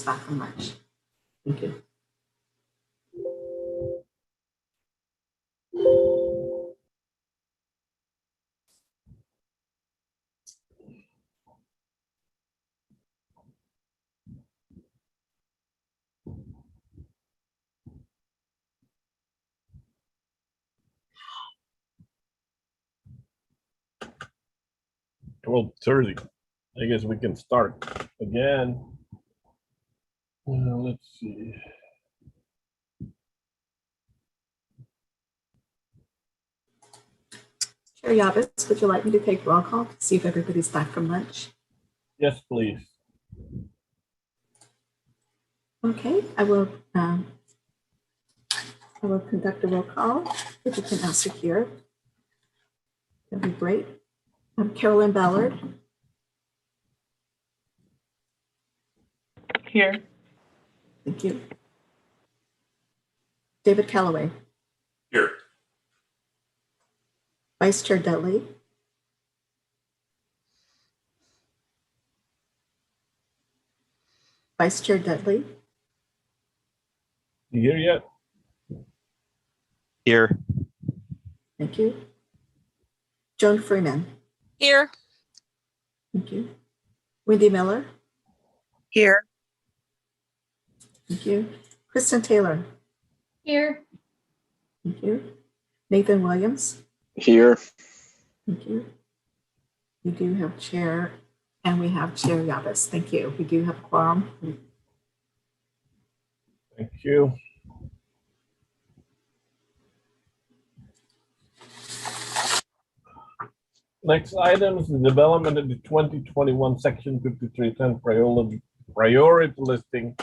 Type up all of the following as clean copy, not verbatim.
back from lunch. Thank you. $12:30. I guess we can start again. Let's see. Chair Yabis, would you like me to take roll call to see if everybody's back from lunch? Yes, please. Okay, I will conduct a roll call. If you can answer here, that'd be great. Carolyn Ballard. Here. Thank you. David Callaway. Here. Vice Chair Dudley. Vice Chair Dudley. You here yet? Here. Thank you. Joan Freeman. Here. Thank you. Wendy Miller. Here. Thank you. Kristen Taylor. Here. Thank you. Nathan Williams. Here. Thank you. We do have Chair, and we have Chair Yabis. Thank you. We do have quorum. Thank you. Next item is the development of the 2021 Section 5310 priority listing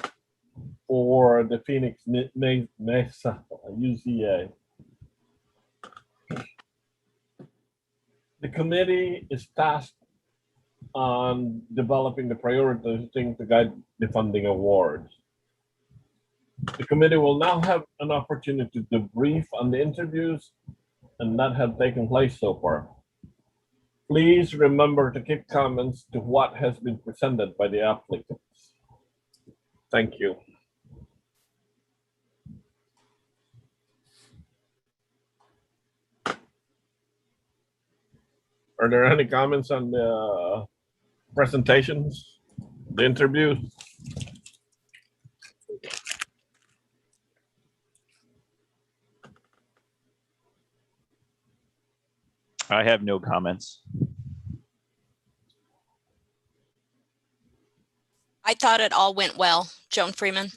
for the Phoenix Mesa UCA. The committee is tasked on developing the priority listing to guide the funding awards. The committee will now have an opportunity to brief on the interviews and that have taken place so far. Please remember to keep comments to what has been presented by the applicants. Thank you. Are there any comments on the presentations, the interview? I have no comments. I thought it all went well. Joan Freeman.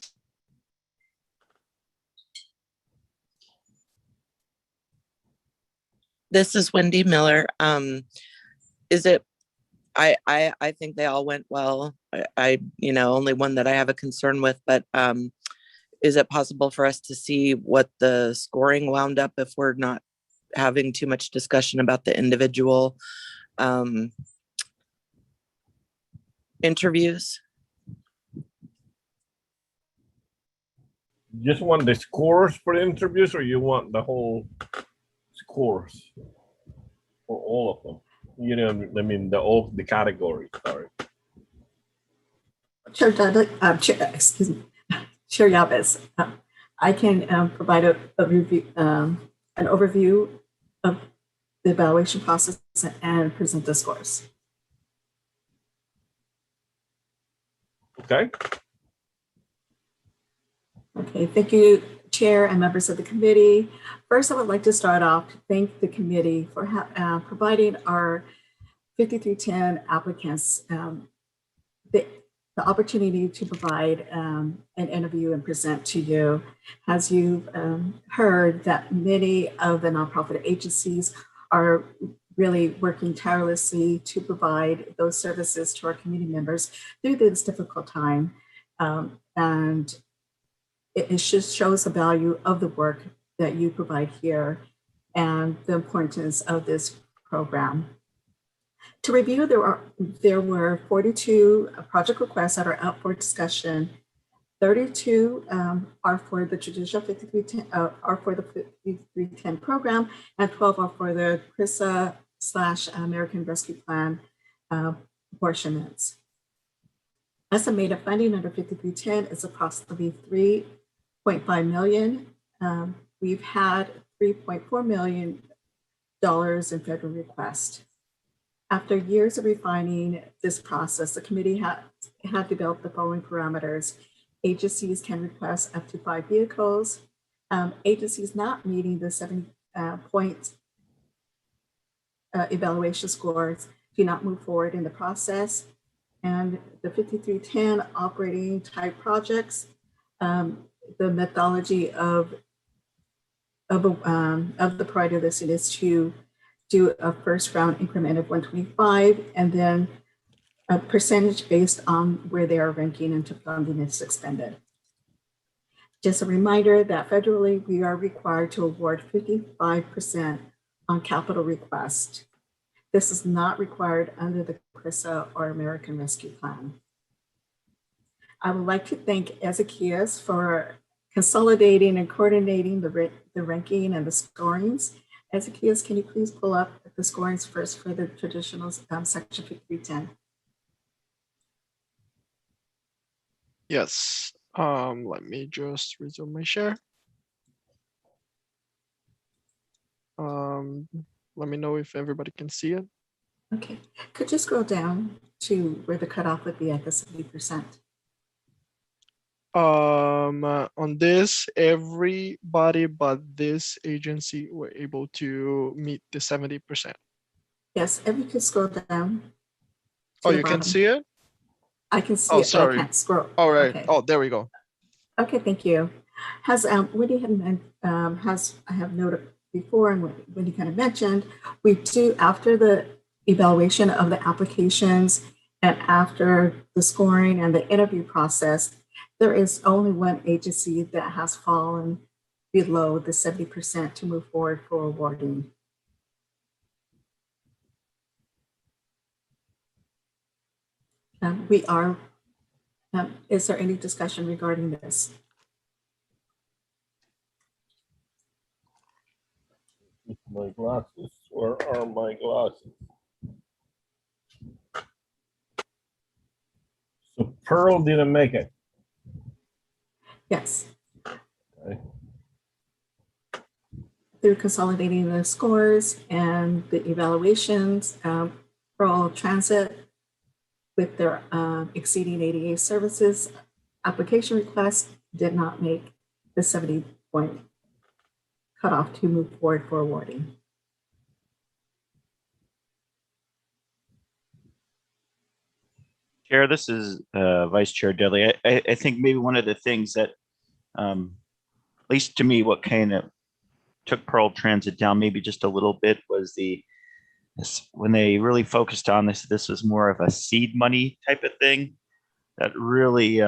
This is Wendy Miller. Is it? I think they all went well. I only one that I have a concern with, but is it possible for us to see what the scoring wound up if we're not having too much discussion about the individual interviews? Just want the scores for the interviews, or you want the whole scores for all of them? You know, I mean, the categories. Sorry. Chair Dudley, excuse me, Chair Yabis. I can provide a review, an overview of the evaluation process and present the scores. Okay. Okay, thank you, Chair and members of the committee. First, I would like to start off to thank the committee for providing our 5310 applicants the opportunity to provide an interview and present to you. As you've heard, that many of the nonprofit agencies are really working tirelessly to provide those services to our community members through this difficult time. And it just shows the value of the work that you provide here and the importance of this program. To review, there were 42 project requests that are up for discussion. 32 are for the traditional 5310, are for the 5310 program, and 12 are for the CRISA/American Rescue Plan apportionments. Estimated funding under 5310 is approximately 3.5 million. We've had $3.4 million in federal requests. After years of refining this process, the committee had developed the following parameters. Agencies can request up to 5 vehicles. Agencies not meeting the 7-point evaluation scores do not move forward in the process. And the 5310 operating type projects, the methodology of the priority listing is to do a first round increment of 125 and then a percentage based on where they are ranking until funding is expended. Just a reminder that federally we are required to award 55% on capital request. This is not required under the CRISA or American Rescue Plan. I would like to thank Ezekias for consolidating and coordinating the ranking and the scorings. Ezekias, can you please pull up the scorings first for the traditional section 5310? Yes. Let me just resume my share. Let me know if everybody can see it. Okay, could you scroll down to where the cutoff would be at the 70%? On this, everybody but this agency were able to meet the 70%. Yes, if you could scroll down. Oh, you can see it? I can see Oh, it, but I sorry. can't scroll. All right. Okay. Oh, there we go. Okay, thank you. Has Wendy I have noted before, and Wendy kind of mentioned, we do after the evaluation of the applications and after the scoring and the interview process, there is only one agency that has fallen below the 70% to move forward for awarding. Is there any discussion regarding this? My glasses. Where are my glasses? So Pearl didn't make it. Yes. Okay. Through consolidating the scores and the evaluations, Pearl Transit with their exceeding ADA services application request did not make the 70-point cutoff to move forward for awarding. Chair, this is Vice Chair Dudley. I think maybe one of the things that, at least to me, what kind of took Pearl Transit down maybe just a little bit was when they really focused on this was more of a seed money type of thing that really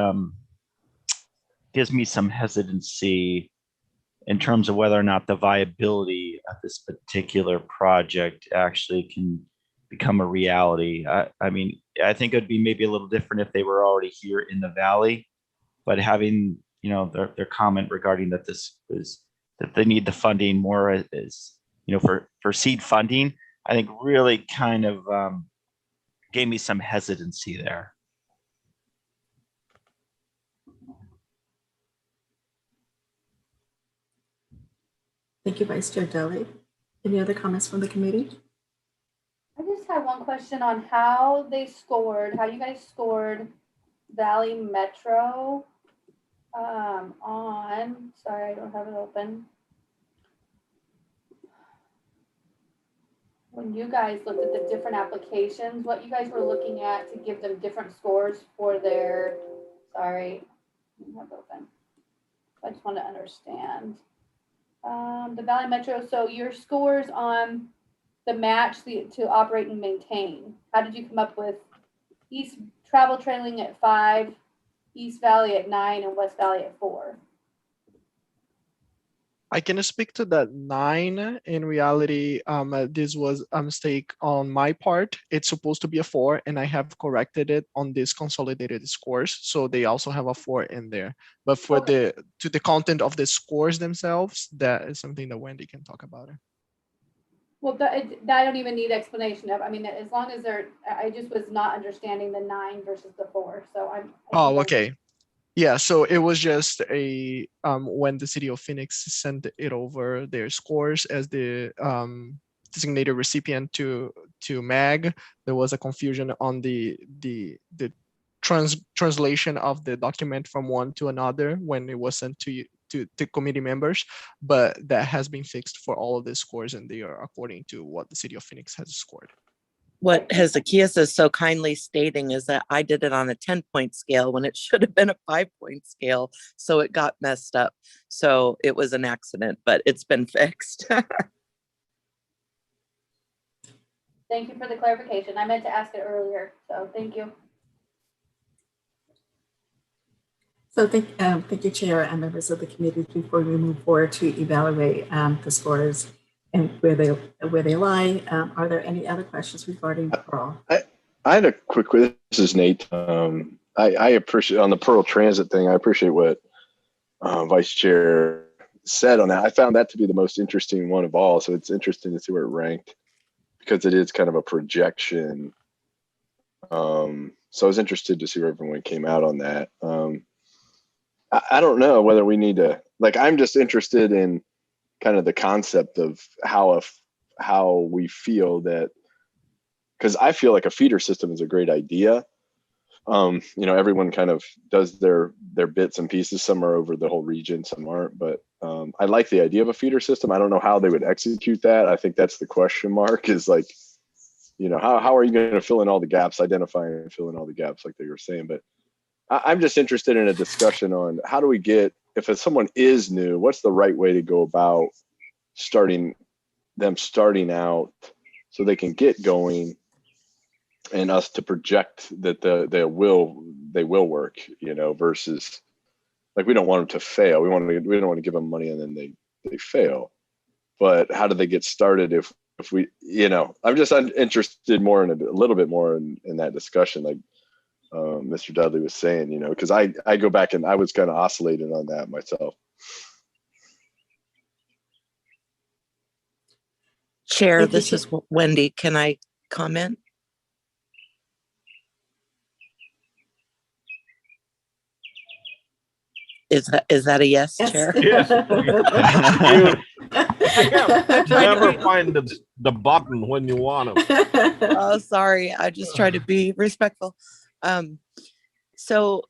gives me some hesitancy in terms of whether or not the viability of this particular project actually can become a reality. I mean, I think it'd be maybe a little different if they were already here in the valley, but having, you know, their comment regarding that this is that they need the funding more as, you know, for seed funding, I think really kind of gave me some hesitancy there. Thank you, Vice Chair Dudley. Any other comments from the committee? I just have one question on how you guys scored Valley Metro sorry, I don't have it open. When you guys looked at the different applications, what you guys were looking at to give them different scores for their, sorry, I don't have it open. I just want to understand. The Valley Metro, so your scores on the match to operate and maintain. How did you come up with East Travel Trailing at 5, East Valley at 9, and West Valley at 4? I can speak to that 9. In reality, this was a mistake on my part. It's supposed to be a 4, and I have corrected it on this consolidated scores. So they also have a 4 in there. But for Okay. the content of the scores themselves, that is something that Wendy can talk about. Well, that I don't even need explanation of. I mean, as long as I just was not understanding the 9 versus the 4. So I Oh, think okay. Yeah, so it was just a when the city of Phoenix sent it over their scores as the designated recipient to MAG, there was a confusion on the translation of the document from one to another when it was sent to committee members, but that has been fixed for all of the scores, and they are according to what the city of Phoenix has scored. What Hezekiah is so kindly stating is that I did it on a 10-point scale when it should have been a 5-point scale. So it got messed up. So it was an accident, but it's been fixed. Thank you for the clarification. I meant to ask it earlier, so thank you. So thank you, Chair and members of the committee. Before we move forward to evaluate the scores and where they lie, are there any other questions regarding Pearl? I had a quick. This is Nate. I appreciate on the Pearl Transit thing. I appreciate what Vice Chair said on that. I found that to be the most interesting one of all. So it's interesting to see where it ranked because it is kind of a projection. So I was interested to see where everyone came out on that. I don't know whether we need to, like, I'm just interested in kind of the concept of how we feel that, because I feel like a feeder system is a great idea. Everyone kind of does their bits and pieces. Some are over the whole region, some aren't, but I like the idea of a feeder system. I don't know how they would execute that. I think that's the question mark is like, how are you going to fill in all the gaps, identify and fill in all the gaps like they were saying, but I'm just interested in a discussion on how do we get, if someone is new, what's the right way to go about starting out so they can get going and us to project that they will work, versus like we don't want them to fail. We don't want to give them money and then they fail. But how do they get started if we, I'm interested more in a little bit more in that discussion, like Mr. Dudley was saying, because I go back and I was kind of oscillating on that myself. Chair, this is Wendy. Can I comment? Is that a yes, Chair? Yes. I never find the button when you want them. Oh, sorry. I just try to be respectful. So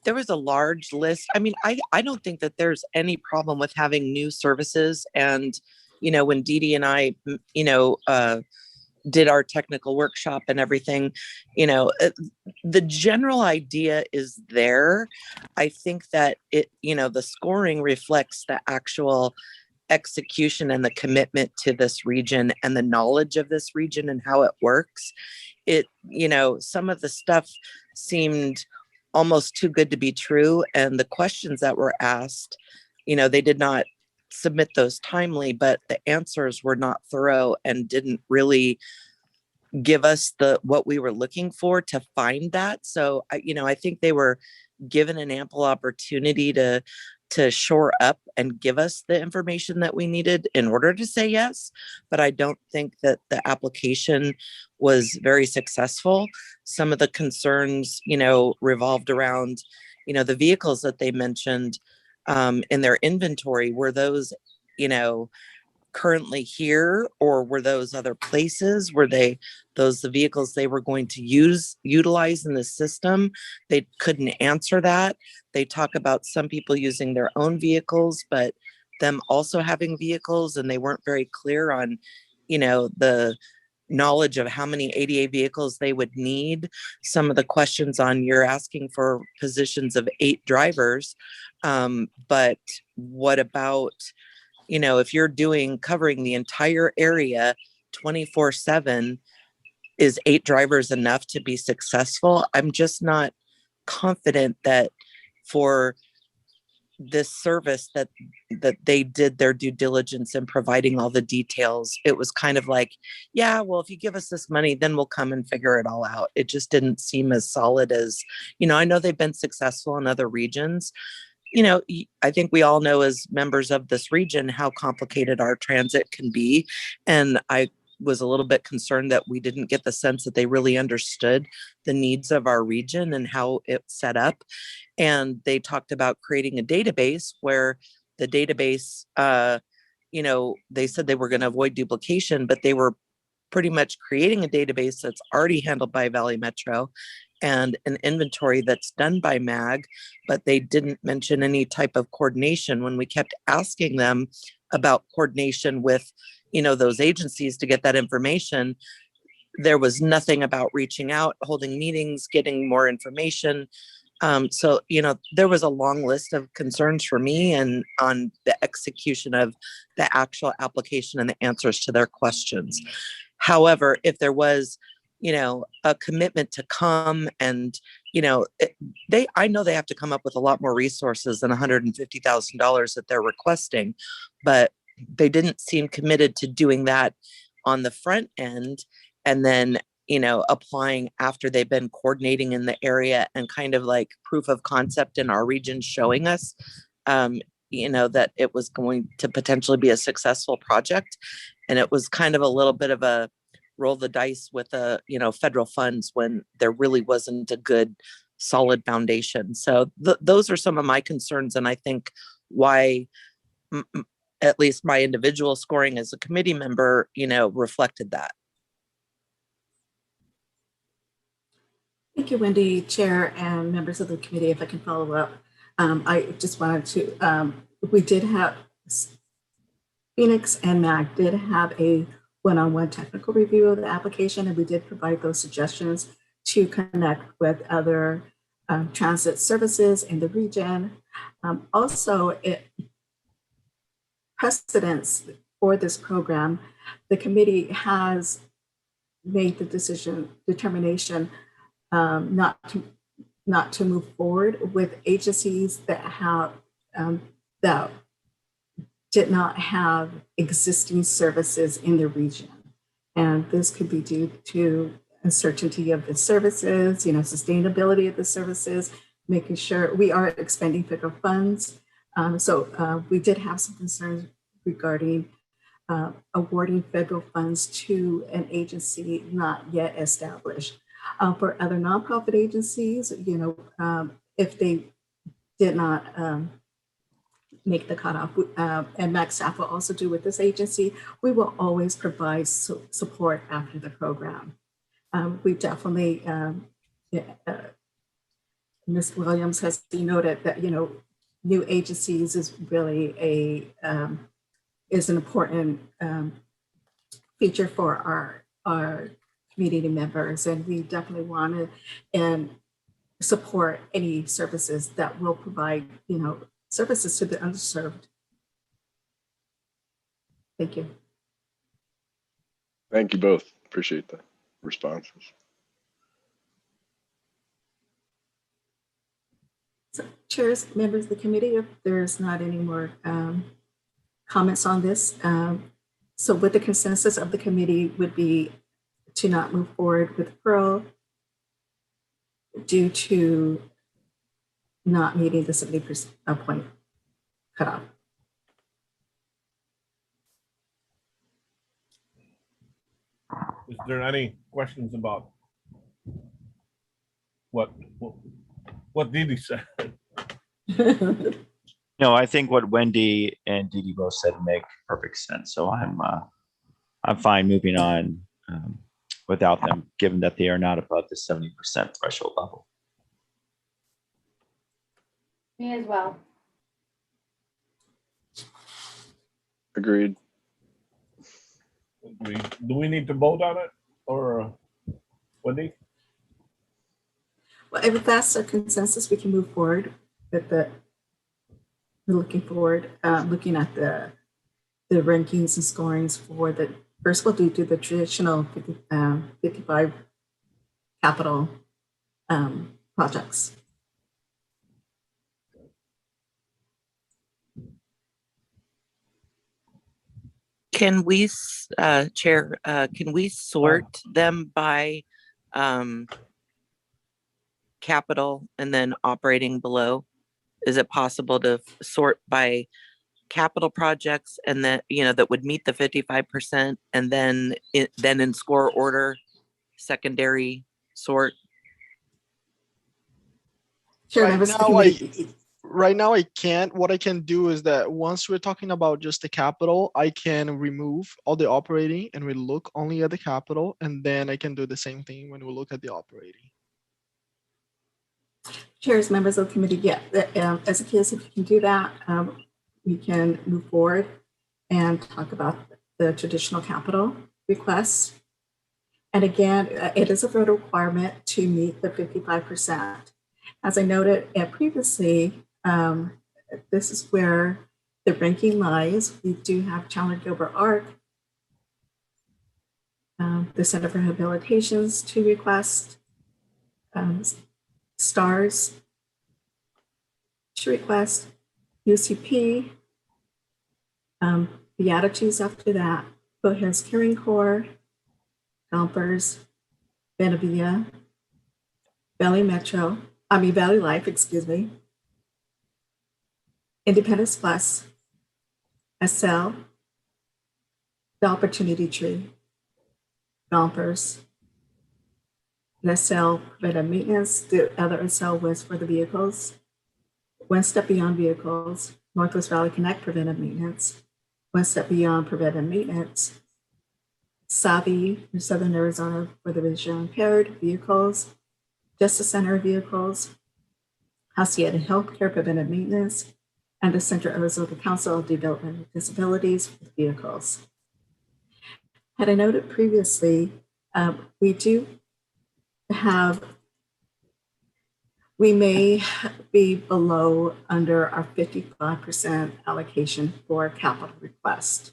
there was a large list. I mean, I don't think that there's any problem with having new services. And, when Dee Dee and I, did our technical workshop and everything, the general idea is there. I think that the scoring reflects the actual execution and the commitment to this region and the knowledge of this region and how it works. Some of the stuff seemed almost too good to be true. And the questions that were asked, they did not submit those timely, but the answers were not thorough and didn't really give us what we were looking for to find that. So I think they were given an ample opportunity to shore up and give us the information that we needed in order to say yes. But I don't think that the application was very successful. Some of the concerns, revolved around, the vehicles that they mentioned in their inventory. Were those, currently here, or were those other places? Were those the vehicles they were going to utilize in the system? They couldn't answer that. They talk about some people using their own vehicles, but them also having vehicles, and they weren't very clear on, the knowledge of how many ADA vehicles they would need. Some of the questions on, you're asking for positions of 8 drivers, but what about, if you're covering the entire area 24/7, is 8 drivers enough to be successful? I'm just not confident that for this service that they did their due diligence in providing all the details. It was kind of like, yeah, well, if you give us this money, then we'll come and figure it all out. It just didn't seem as solid as, I know they've been successful in other regions, I think we all know as members of this region how complicated our transit can be. And I was a little bit concerned that we didn't get the sense that they really understood the needs of our region and how it's set up. And they talked about creating a database where the database, they said they were going to avoid duplication, but they were pretty much creating a database that's already handled by Valley Metro and an inventory that's done by MAG, but they didn't mention any type of coordination when we kept asking them about coordination with, those agencies to get that information. There was nothing about reaching out, holding meetings, getting more information. So, there was a long list of concerns for me and on the execution of the actual application and the answers to their questions. However, if there was, a commitment to come and, I know they have to come up with a lot more resources than $150,000 that they're requesting, but they didn't seem committed to doing that on the front end. And then applying after they've been coordinating in the area and kind of like proof of concept in our region showing us, that it was going to potentially be a successful project. And it was kind of a little bit of a roll the dice with federal funds when there really wasn't a good solid foundation. So those are some of my concerns. And I think why at least my individual scoring as a committee member, reflected that. Thank you, Wendy, Chair, and members of the committee. If I can follow up, I just wanted to, we did have, Phoenix and MAG did have a one-on-one technical review of the application, and we did provide those suggestions to connect with other transit services in the region. Also, precedents for this program, the committee has made the determination not to move forward with agencies that have that did not have existing services in the region, and this could be due to uncertainty of the services, sustainability of the services, making sure we are expending federal funds. So we did have some concerns regarding awarding federal funds to an agency not yet established. For other nonprofit agencies, if they did not make the cutoff, and MAC staff will also do with this agency, we will always provide support after the program. We definitely, Ms. Williams has noted that, new agencies is really is an important feature for our community members, and we definitely want to and support any services that will provide services to the underserved. Thank you. Thank you both. Appreciate the responses. So, chairs, members of the committee, if there's not any more comments on this, so with the consensus of the committee would be to not move forward with Pearl due to not meeting the 70% point cutoff. Is there any questions about what Didi said? No, I think what Wendy and Didi both said make perfect sense. So I'm fine moving on without them, given that they are not above the 70% threshold level. Me as well. Agreed. Do we need to vote on it, or Wendy? Well, if that's a consensus, we can move forward with looking at the rankings and scorings for the first. We'll do the traditional 55 capital projects. Can we, Chair, can we sort them by capital and then operating below? is it possible to sort by capital projects and then, that would meet the 55% and then in score order, secondary sort? Sure, Right members of the now, committee. Right now, I can't. What I can do is that once we're talking about just the capital, I can remove all the operating and we look only at the capital, and then I can do the same thing when we look at the operating. Chairs, members of the committee, yeah, as a case, if you can do that, we can move forward and talk about the traditional capital requests. And again, it is a voter requirement to meet the 55%. As I noted previously, this is where the ranking lies. We do have Chandler Gilbert Arc, the Center for Rehabilitation's two requests, STARS, two requests, UCP, Beatitudes after that, Foothills Caring Corps, Gompers, Benavia, Valley Life, Independence Plus, SL, the Opportunity Tree, Gompers, the SL preventive maintenance, the other SL was for the vehicles, One Step Beyond Vehicles, Northwest Valley Connect preventive maintenance, One Step Beyond preventive maintenance, SAVI for Southern Arizona for the vision impaired vehicles, Justice Center vehicles, Hacienda Healthcare preventive maintenance, and the Central Arizona Council of Development of Disabilities with vehicles. Had I noted previously, we may be below under our 55% allocation for capital request.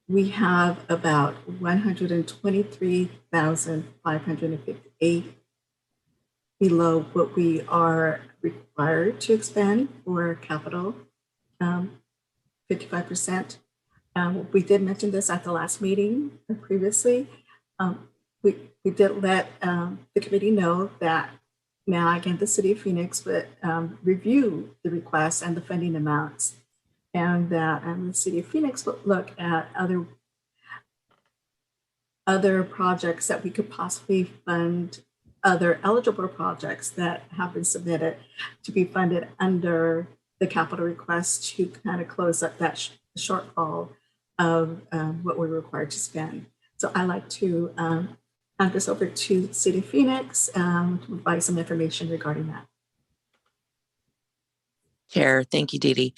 We have about 123,558 below what we are required to expend for capital, 55%. We did mention this at the last meeting previously. We did let the committee know that MAG and the City of Phoenix would review the requests and the funding amounts, and that the City of Phoenix would look at other projects that we could possibly fund, other eligible projects that have been submitted to be funded under the capital request to kind of close up that shortfall of what we're required to spend. So I'd like to hand this over to City of Phoenix to provide some information regarding that. Chair, thank you, Dee Dee.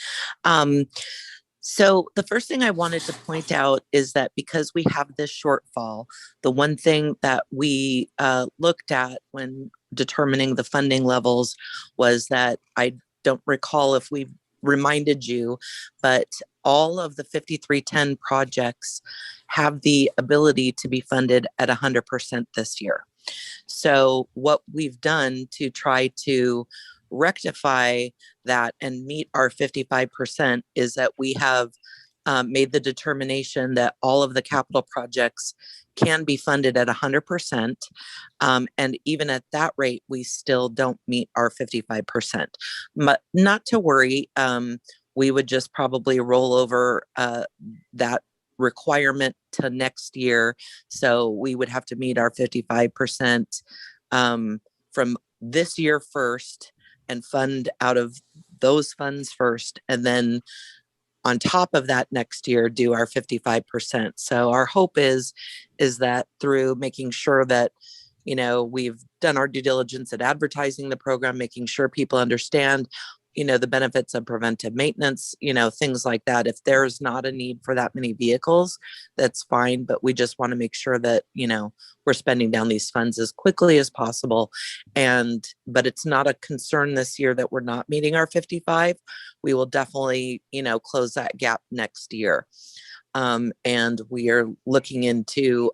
So the first thing I wanted to point out is that because we have this shortfall, the one thing that we looked at when determining the funding levels was that I don't recall if we reminded you, but all of the 5310 projects have the ability to be funded at 100% this year. So what we've done to try to rectify that and meet our 55% is that we have made the determination that all of the capital projects can be funded at 100%. And even at that rate, we still don't meet our 55%. But not to worry, we would just probably roll over that requirement to next year. So we would have to meet our 55% from this year first and fund out of those funds first, and then on top of that next year do our 55%. So our hope is that through making sure that we've done our due diligence at advertising the program, making sure people understand the benefits of preventive maintenance, things like that. If there's not a need for that many vehicles, that's fine. But we just want to make sure that, we're spending down these funds as quickly as possible. But it's not a concern this year that we're not meeting our 55. We will definitely, close that gap next year. And we are looking into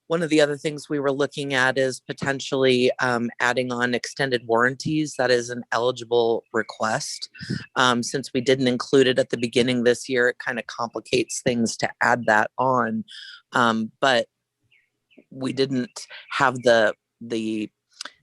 one of the other things we were looking at is potentially adding on extended warranties. That is an eligible request. Since we didn't include it at the beginning this year, it kind of complicates things to add that on. But we didn't have the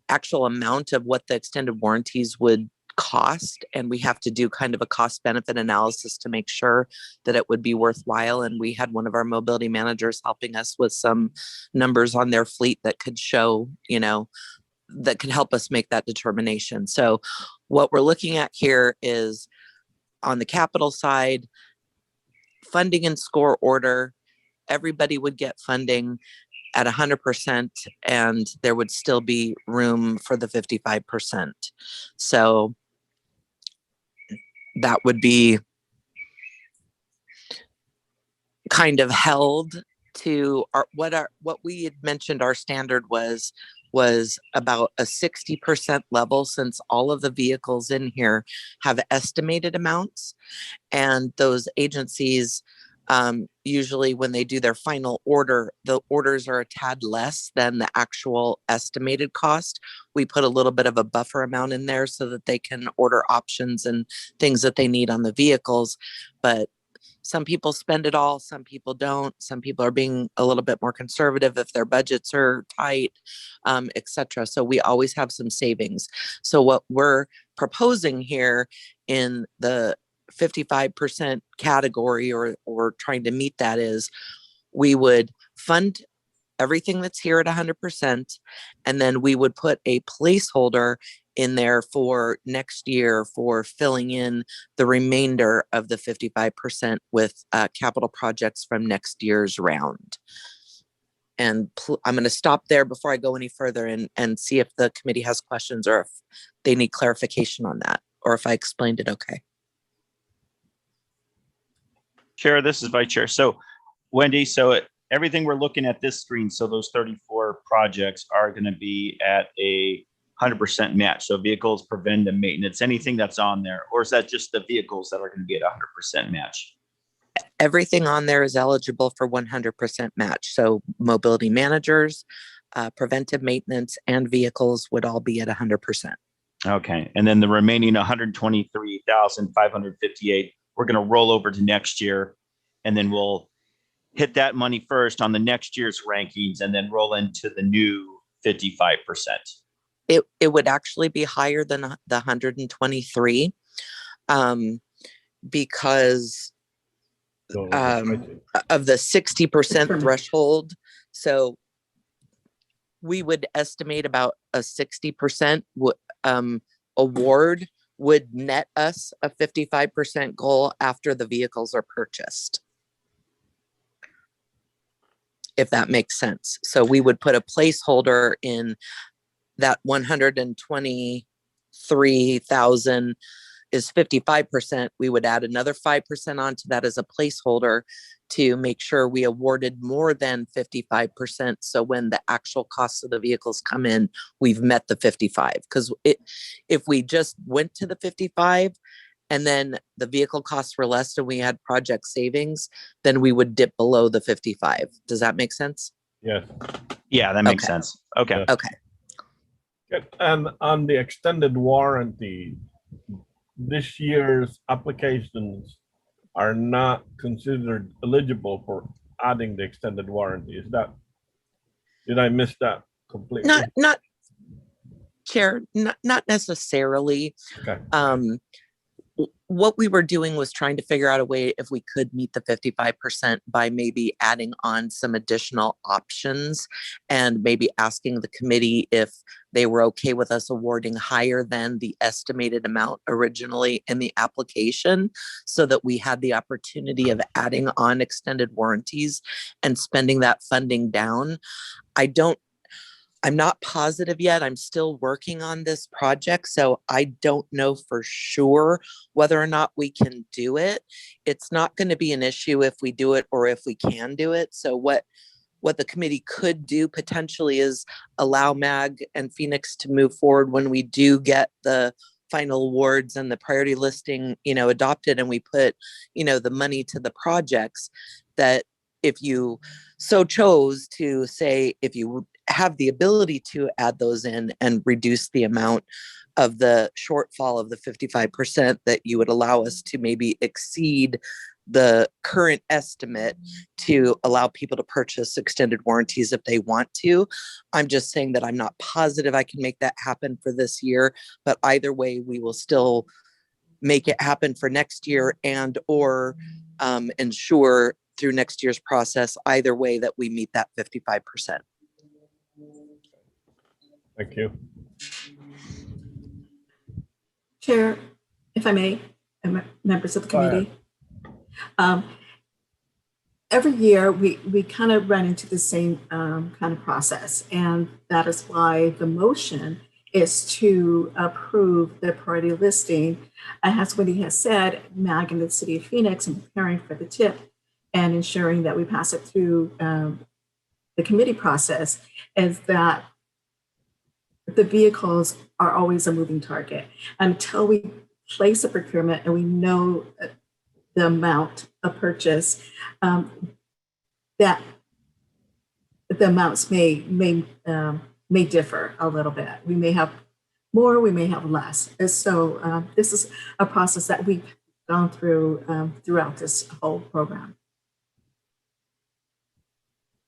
actual amount of what the extended warranties would cost, and we have to do kind of a cost benefit analysis to make sure that it would be worthwhile. And we had one of our mobility managers helping us with some numbers on their fleet that could show, that could help us make that determination. So what we're looking at here is on the capital side, funding in score order, everybody would get funding at 100%, and there would still be room for the 55%. So that would be kind of held to what we had mentioned our standard was about a 60% level, since all of the vehicles in here have estimated amounts, and those agencies usually when they do their final order, the orders are a tad less than the actual estimated cost. We put a little bit of a buffer amount in there so that they can order options and things that they need on the vehicles. But some people spend it all, some people don't. Some people are being a little bit more conservative if their budgets are tight, etc. So we always have some savings. So what we're proposing here in the 55% category, or trying to meet that, is we would fund everything that's here at 100%, and then we would put a placeholder in there for next year for filling in the remainder of the 55% with capital projects from next year's round. And I'm going to stop there before I go any further and see if the committee has questions or if they need clarification on that, or if I explained it okay. Chair, this is Vice Chair. So Wendy, everything we're looking at this screen, so those 34 projects are going to be at a 100% match. So vehicles, preventive maintenance, anything that's on there, or is that just the vehicles that are going to be at 100% match? Everything on there is eligible for 100% match. So mobility managers, preventive maintenance, and vehicles would all be at 100%. Okay. And then the remaining 123,558, we're going to roll over to next year, and then we'll hit that money first on the next year's rankings and then roll into the new 55%. It would actually be higher than the 123 because of the 60% threshold. So we would estimate about a 60% award would net us a 55% goal after the vehicles are purchased, if that makes sense. So we would put a placeholder in that 123,000 is 55%. We would add another 5% onto that as a placeholder to make sure we awarded more than 55%. So when the actual costs of the vehicles come in, we've met the 55. Because if we just went to the 55 and then the vehicle costs were less and we had project savings, then we would dip below the 55. Does that make sense? Yes. Yeah, that makes sense. Okay. Okay. And on the extended warranty, this year's applications are not considered eligible for adding the extended warranty. Did I miss that completely? Not Chair, not necessarily. Okay. What we were doing was trying to figure out a way if we could meet the 55% by maybe adding on some additional options and maybe asking the committee if they were okay with us awarding higher than the estimated amount originally in the application, so that we had the opportunity of adding on extended warranties and spending that funding down. I'm not positive yet. I'm still working on this project, so I don't know for sure whether or not we can do it. It's not going to be an issue if we do it or if we can do it. So what the committee could do potentially is allow MAG and Phoenix to move forward when we do get the final awards and the priority listing, adopted, and we put, the money to the projects, that if you so chose to say, if you have the ability to add those in and reduce the amount of the shortfall of the 55%, that you would allow us to maybe exceed the current estimate to allow people to purchase extended warranties if they want to. I'm just saying that I'm not positive I can make that happen for this year, but either way, we will still make it happen for next year and or ensure through next year's process, either way, that we meet that 55%. Thank you. Chair, if I may, and members of the Go ahead. committee. Every year we kind of run into the same kind of process, and that is why the motion is to approve the priority listing. As Wendy has said, MAG and the City of Phoenix and preparing for the tip and ensuring that we pass it through the committee process, is that the vehicles are always a moving target until we place a procurement and we know the amount of purchase, that the amounts may differ a little bit. We may have more, we may have less. And so this is a process that we've gone through throughout this whole program.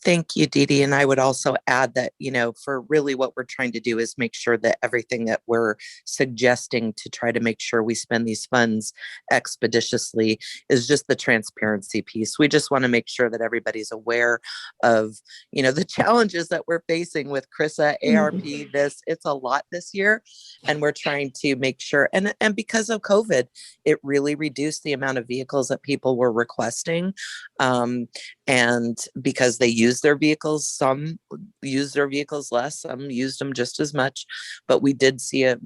Thank you, Dee Dee. And I would also add that, you know, for really what we're trying to do is make sure that everything that we're suggesting to try to make sure we spend these funds expeditiously is just the transparency piece. We just want to make sure that everybody's aware of, you know, the challenges that we're facing with CRISA, ARP, it's a lot this year. And we're trying to make sure, and because of COVID, it really reduced the amount of vehicles that people were requesting. And because they use their vehicles, some use their vehicles less, some used them just as much, but we did see a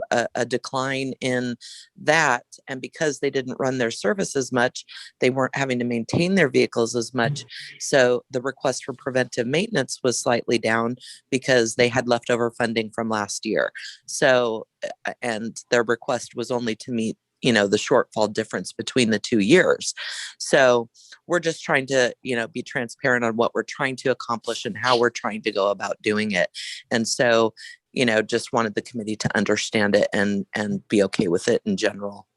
decline in that. And because they didn't run their service as much, they weren't having to maintain their vehicles as much. So the request for preventive maintenance was slightly down because they had leftover funding from last year. So, and their request was only to meet, you know, the shortfall difference between the 2 years. So we're just trying to, you know, be transparent on what we're trying to accomplish and how we're trying to go about doing it. And so, you know, just wanted the committee to understand it and be okay with it in general.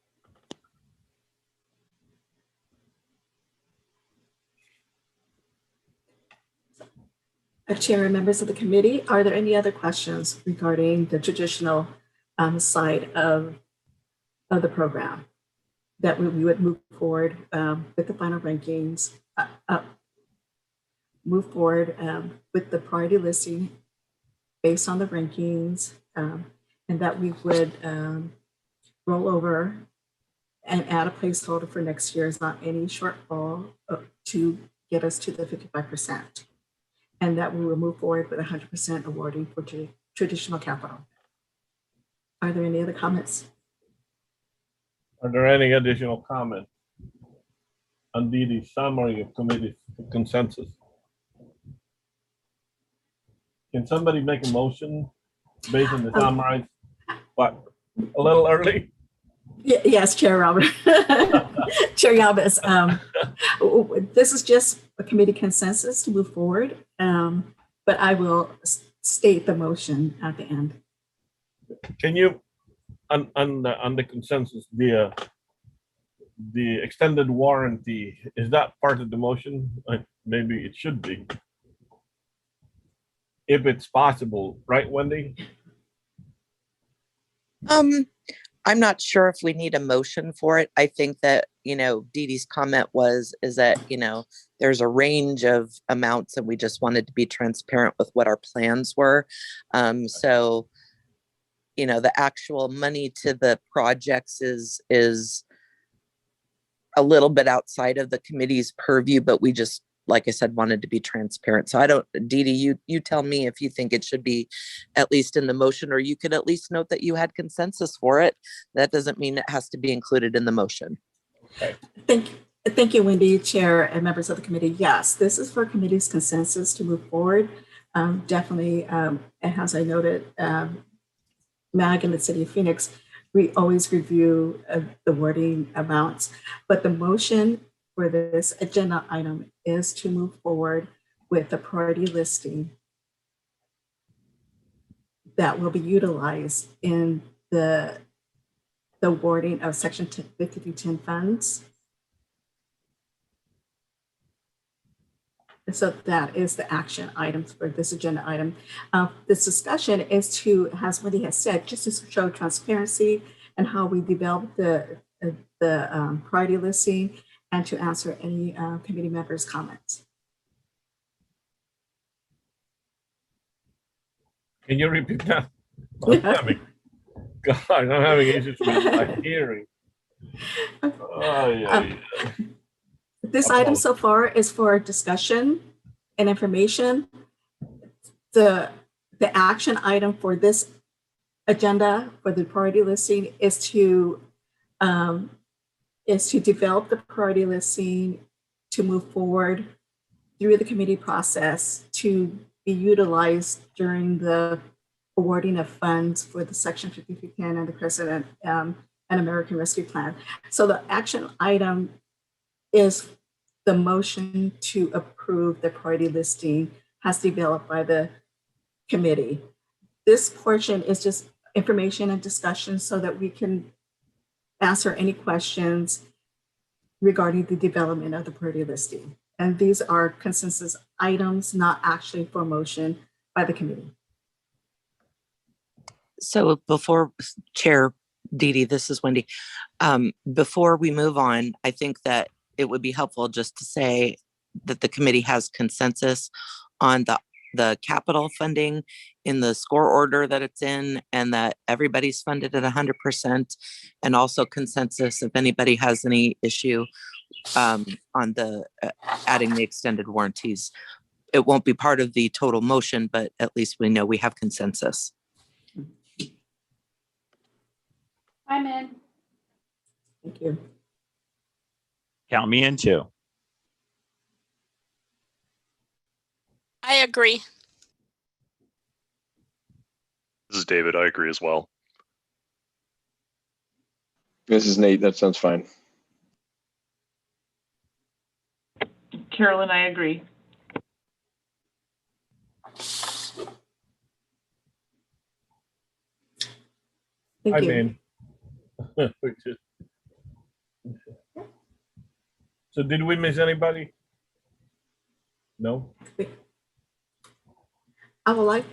Chair and members of the committee, are there any other questions regarding the traditional side of the program that we would move forward with the final rankings, move forward with the priority listing based on the rankings, and that we would roll over and add a placeholder for next year's not any shortfall to get us to the 55%, and that we will move forward with 100% awarding for traditional capital. Are there any other comments? Are there any additional comments on the summary of committee consensus? Can somebody make a motion based on the summary, but a little early? Yes, Chair Robert. Chair Yabez, this is just a committee consensus to move forward, but I will state the motion at the end. Can you, on the consensus, the extended warranty, is that part of the motion? Maybe it should be, if it's possible, right, Wendy? I'm not sure if we need a motion for it. I think that, you know, Dee Dee's comment is that, you know, there's a range of amounts and we just wanted to be transparent with what our plans were. So, you know, the actual money to the projects is a little bit outside of the committee's purview, but we just, like I said, wanted to be transparent. So I don't, Dee Dee, you tell me if you think it should be at least in the motion, or you could at least note that you had consensus for it. That doesn't mean it has to be included in the motion. Okay. Thank you, Wendy, Chair, and members of the committee. Yes, this is for committee's consensus to move forward. Definitely, and as I noted, MAG and the City of Phoenix, we always review the wording amounts, but the motion for this agenda item is to move forward with the priority listing that will be utilized in the awarding of Section 5310 funds So that is the action items for this agenda item. This discussion is to, as Wendy has said, just to show transparency and how we develop the priority listing and to answer any committee members' comments. Can you repeat that? I'm having issues with my hearing. Oh, yeah. This item so far is for discussion and information. The action item for this agenda for the priority listing is to develop the priority listing to move forward through the committee process to be utilized during the awarding of funds for the Section 5310 and the President and American Rescue Plan. So the action item is the motion to approve the priority listing as developed by the committee. This portion is just information and discussion so that we can answer any questions regarding the development of the priority listing. And these are consensus items, not actually for motion by the committee. So before Chair Dee, this is Wendy. Before we move on, I think that it would be helpful just to say that the committee has consensus on the capital funding in the score order that it's in, and that everybody's funded at 100%, and also consensus if anybody has any issue on the adding the extended warranties. It won't be part of the total motion, but at least we know we have consensus. I'm in. Thank you. Count me in too. I agree. This is David. I agree as well. This is Nate. That sounds fine. Carolyn, I agree. Thank I you. mean, so did we miss anybody? No? I would like,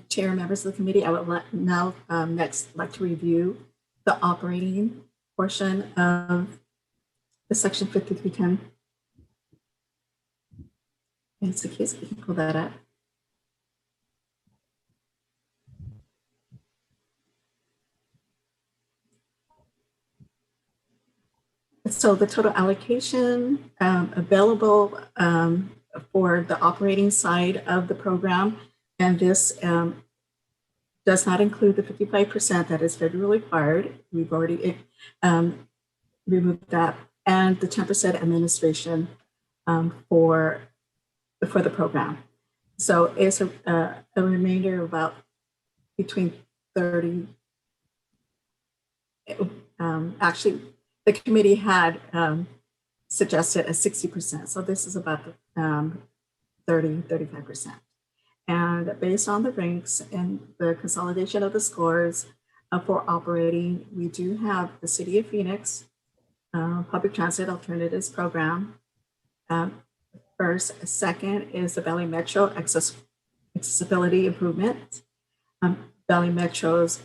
Chair and members of the committee, I would now next like to review the operating portion of the Section 5310. And so please pull that up. So the total allocation available for the operating side of the program, and this does not include the 55% that is federally required. We've already removed that, and the 10% administration for the program. So it's a remainder of about between 30. Actually, the committee had suggested a 60%. So this is about 35%. And based on the ranks and the consolidation of the scores for operating, we do have the City of Phoenix Public Transit Alternatives Program. First, second is the Valley Metro Accessibility Improvement. Valley Metro's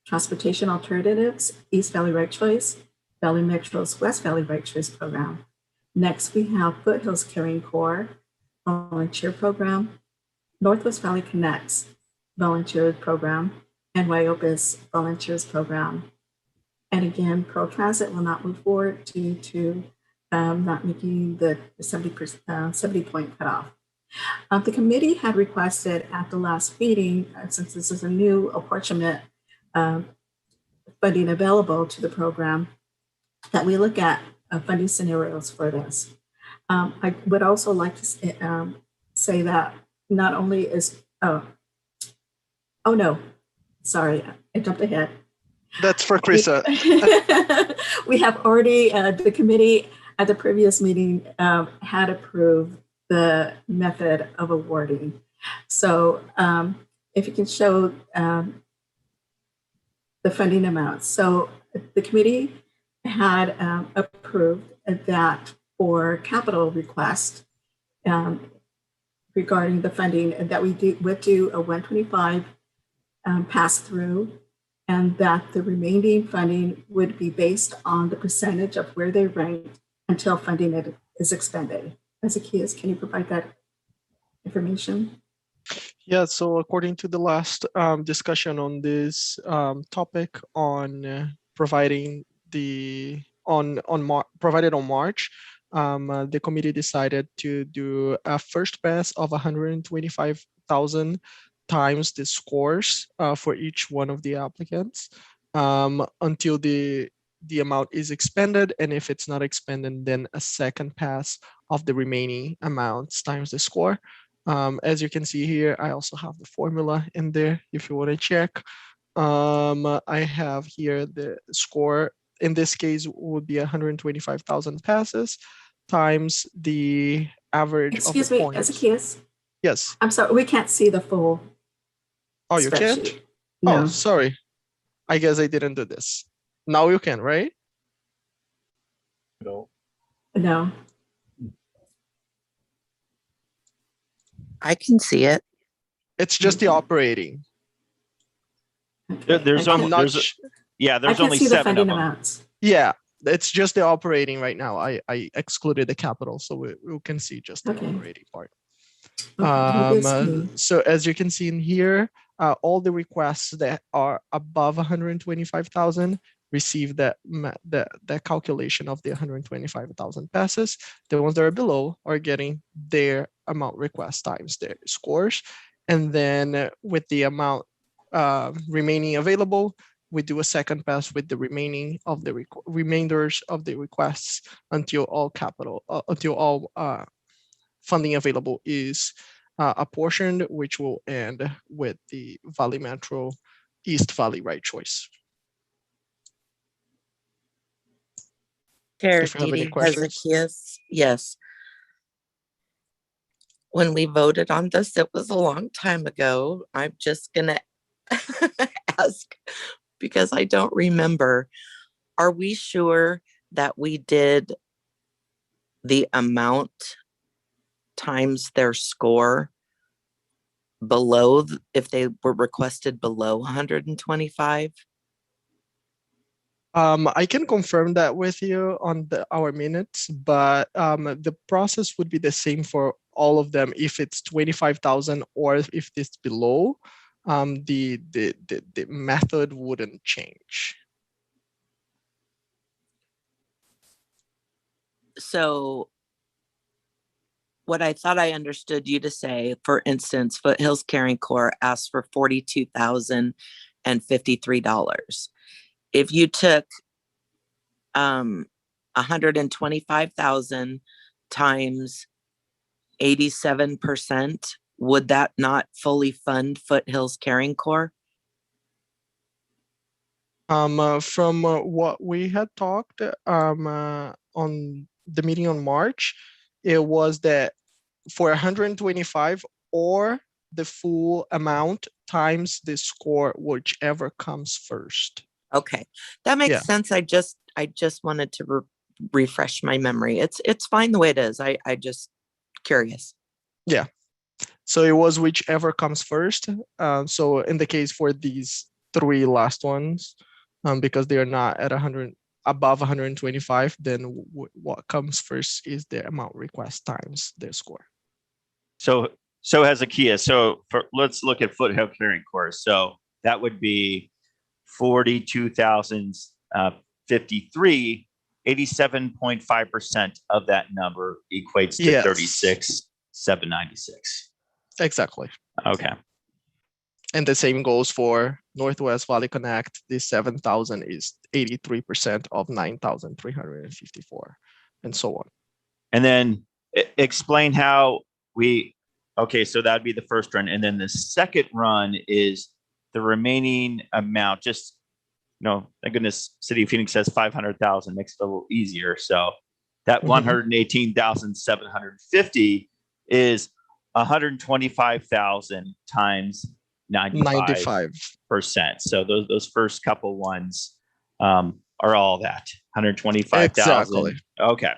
Transportation Alternatives, East Valley Right Choice, Valley Metro's West Valley Right Choice Program. Next, we have Foothills Caring Corps Volunteer Program, Northwest Valley Connects Volunteer Program, and Wyopus Volunteers Program. And again, Pearl Transit will not move forward due to not making the 70-point cutoff. The committee had requested at the last meeting, since this is a new apportionment funding available to the program, that we look at funding scenarios for this. I would also like to say that not only is, oh no, sorry, I jumped ahead. That's for Krista. We have already, the committee at the previous meeting had approved the method of awarding. So if you can show the funding amounts. So the committee had approved that for capital request, regarding the funding, and that we would do a 125 pass through, and that the remaining funding would be based on the percentage of where they ranked until funding is expended. Zacchaeus, can you provide that information? Yeah, so according to the last discussion on this topic on providing the provided on March, the committee decided to do a first pass of 125,000 times the scores for each one of the applicants until the amount is expended, and if it's not expended, then a second pass of the remaining amounts times the score. As you can see here, I also have the formula in there if you want to check. I have here the score. In this case, would be 125,000 passes times the average Excuse of the me, points. Zacchaeus. Yes. I'm sorry, we can't see the full Oh, you can't? spreadsheet. Oh, No. sorry. I guess I didn't do this. Now you can, right? No. No. I can see it. It's just the operating. Okay. There's I only can't- not there's sh- yeah I there's can't only see the 7 of funding them. amounts. Yeah, it's just the operating right now. I excluded the capital, so we can see just the Okay. operating part. Okay, maybe it's me. So as you can see in here, all the requests that are above 125,000 receive that calculation of the 125,000 passes. The ones that are below are getting their amount request times their scores, and then with the amount remaining available, we do a second pass with the remaining of the remainders of the requests until all funding available is apportioned, which will end with the Valley Metro East Valley right choice. Chair If you have any Didi questions. Hezekias, yes. When we voted on this, it was a long time ago. I'm just gonna ask because I don't remember. Are we sure that we did the amount times their score below, if they were requested below 125? I can confirm that with you on our minutes, but the process would be the same for all of them. If it's 25,000 or if it's below, the method wouldn't change. So what I thought I understood you to say, for instance, Foothills Caring Corps asked for $42,053. If you took 125,000 times 87%, would that not fully fund Foothills Caring Corps? From what we had talked on the meeting on March, it was that for 125 or the full amount times the score, whichever comes first. Okay, that makes Yeah. sense. I just wanted to refresh my memory. It's fine the way it is. I just curious. Yeah. So it was whichever comes first. So in the case for these 3 last ones, because they are not at 100 above 125, then what comes first is the amount request times their score. So Hezekiah, let's look at Foothill Caring Corps. So that would be 42,053. 87.5% of that number equates to Yes. 36,796. Exactly. Okay. And the same goes for Northwest Valley Connect. This 7,000 is 83% of 9,354, and so on. And then explain how okay, so that'd be the first run. And then the second run is the remaining amount. Just, thank goodness, City of Phoenix says 500,000, makes it a little easier. So that 118,750 is 125,000 times 95%. So those first couple ones are all that 125,000. Exactly. Okay.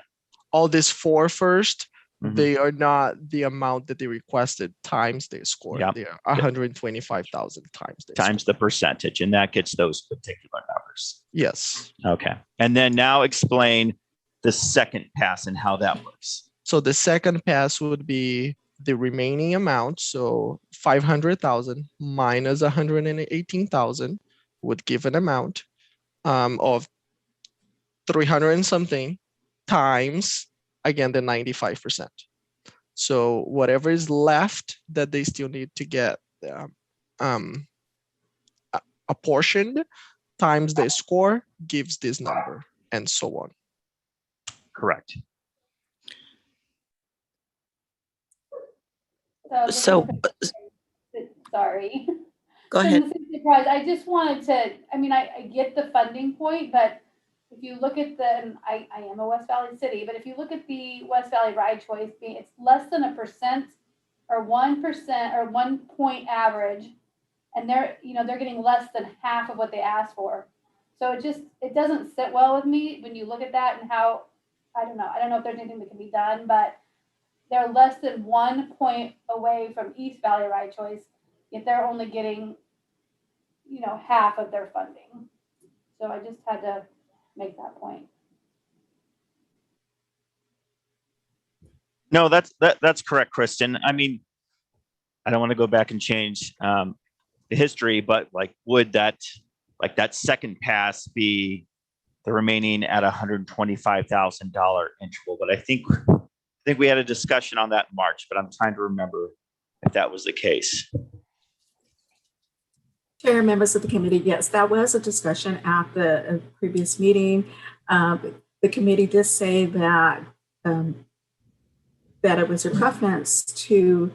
All this 4 first Mhm. They are not the amount that they requested times their score. Yep. They are 125,000 times their Times score. the percentage, and that gets those particular numbers. Yes. Okay. And then now explain the second pass and how that works. So the second pass would be the remaining amount. So 500,000 minus 118,000 would give an amount of 300 and something times, again, the 95%. So whatever is left that they still need to get apportioned times the score gives this number, and so on. Correct. So, Sorry. go From ahead. the city prize, I just wanted to, I mean, I get the funding point, but if you look at the, and I am a West Valley city, but if you look at the West Valley ride choice being, it's less than 1% or 1% or 1 point average. And they're getting less than half of what they asked for. So it doesn't sit well with me when you look at that and how, I don't know if there's anything that can be done, but they're less than 1 point away from East Valley Ride Choice, yet they're only getting, half of their funding. So I just had to make that point. No, that's correct, Kristen. I mean, I don't want to go back and change the history, but like, would that second pass be the remaining at $125,000 interval? But I think we had a discussion on that in March, but I'm trying to remember if that was the case. Chair, members of the committee, yes, that was a discussion at the previous meeting. The committee did say that that it was a preference to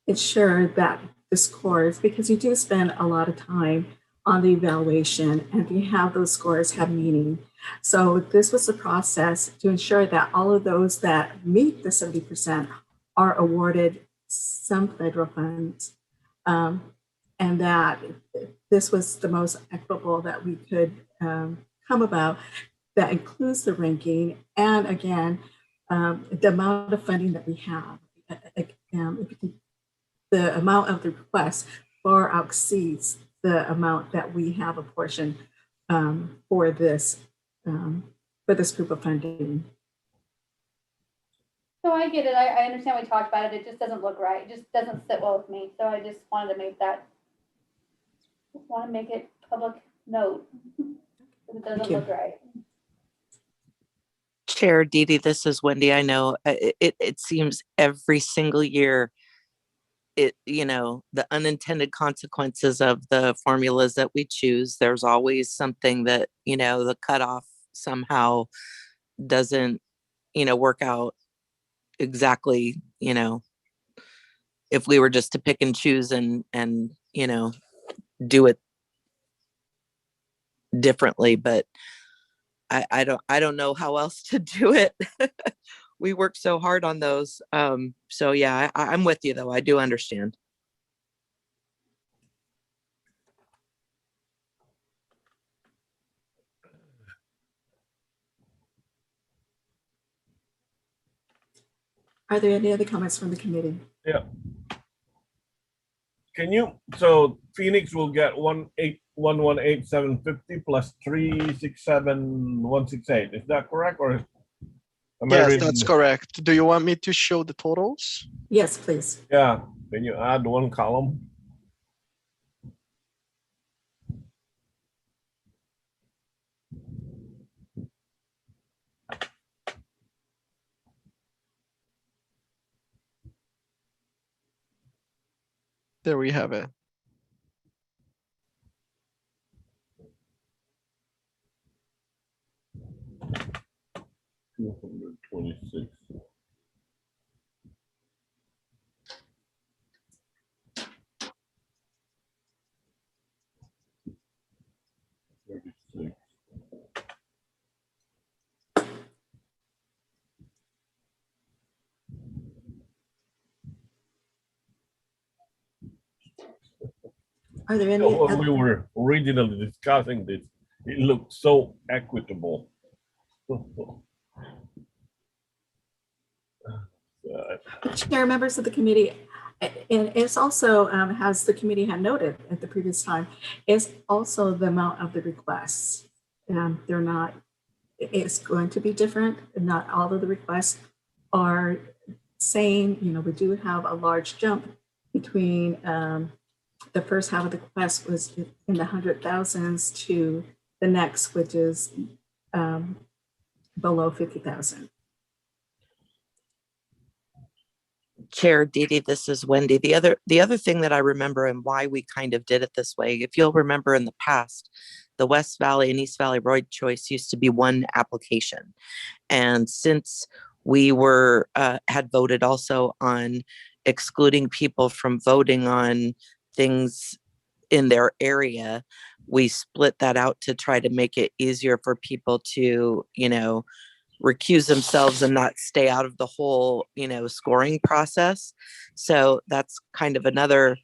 ensure that the scores, because you do spend a lot of time on the evaluation and you have those scores have meaning. So this was the process to ensure that all of those that meet the 70% are awarded some federal funds, and that this was the most equitable that we could come about, that includes the ranking and, again, the amount of funding that we have. The amount of the request far exceeds the amount that we have apportioned for this group of funding. So I get it. I understand we talked about it. It just doesn't look right. It just doesn't sit well with me. So I just wanted to make it public note. It doesn't look right. Chair Dee Dee, this is Wendy. I know it seems every single year, the unintended consequences of the formulas that we choose, there's always something that, the cutoff somehow doesn't, work out exactly, if we were just to pick and choose and do it differently, but I don't know how else to do it. We work so hard on those. So yeah, I'm with you though. I do understand. Are there any other comments from the committee? Yeah. So Phoenix will get 118,750 plus 367,168. Is that correct, or am I Yes, reading that's this? correct. Do you want me to show the totals? Yes, please. Yeah. Can you add one column? There we have it. $226. Are there any? When we were originally discussing this, it looked so equitable. Chair, members of the committee, and it's also, as the committee had noted at the previous time, is also the amount of the requests. They're not, it's going to be different. Not all of the requests are same. We do have a large jump between the first half of the request was in the 100,000s to the next, which is below 50,000. Chair Dee Dee, this is Wendy. The other thing that I remember and why we kind of did it this way, if you'll remember in the past, the West Valley and East Valley Road Choice used to be one application. And since we were had voted also on excluding people from voting on things in their area, we split that out to try to make it easier for people to, recuse themselves and not stay out of the whole, scoring process. So that's kind of another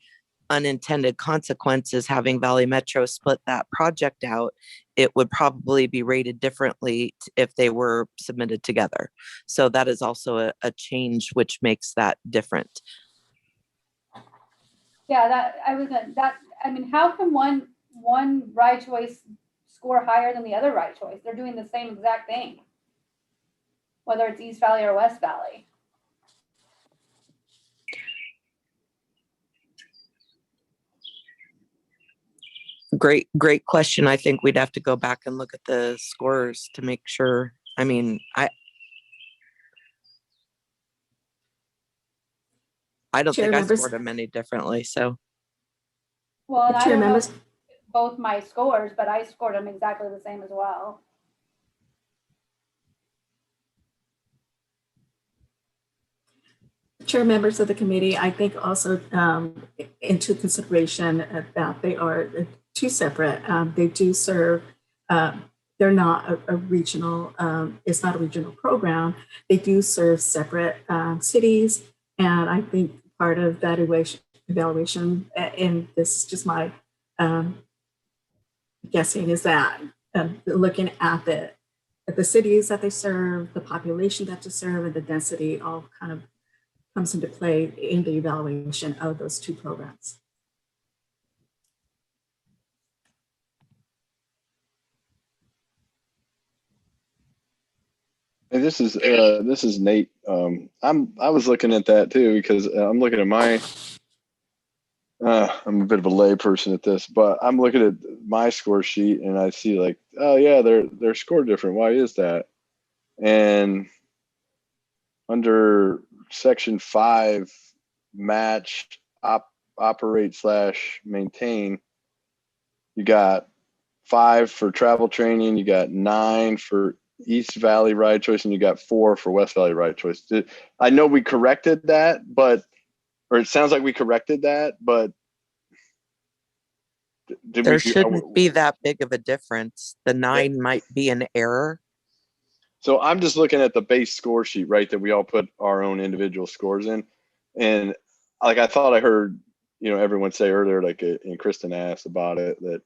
unintended consequence, is having Valley Metro split that project out. It would probably be rated differently if they were submitted together. So that is also a change which makes that different. Yeah, how can one right choice score higher than the other right choice? They're doing the same exact thing, whether it's East Valley or West Valley. Great question. I think we'd have to go back and look at the scores to make sure. I mean, I don't think I scored them any differently. So, well, and I don't know both my scores, but I scored them exactly the same as well. Chair, members of the committee, I think also into consideration that they are two separate. They do serve, they're not a regional, it's not a regional program. They do serve separate cities. And I think part of that evaluation, and this is just my guessing, is that looking at the cities that they serve, the population that they serve, and the density all kind of comes into play in the evaluation of those two programs. And this is Nate. I was looking at that too, because I'm looking at my. I'm a bit of a lay person at this, but I'm looking at my score sheet and I see like, oh yeah, they're scored different. Why is that? And under section 5, match, operate / maintain, you got 5 for travel training, you got 9 for East Valley Ride Choice, and you got 4 for West Valley Ride Choice. I know we corrected that, or it sounds like we corrected that, but there shouldn't be that big of a difference. The 9 might be an error. So I'm just looking at the base score sheet, right, that we all put our own individual scores in. And like I thought I heard, everyone say earlier, like, and Kristen asked about it, that,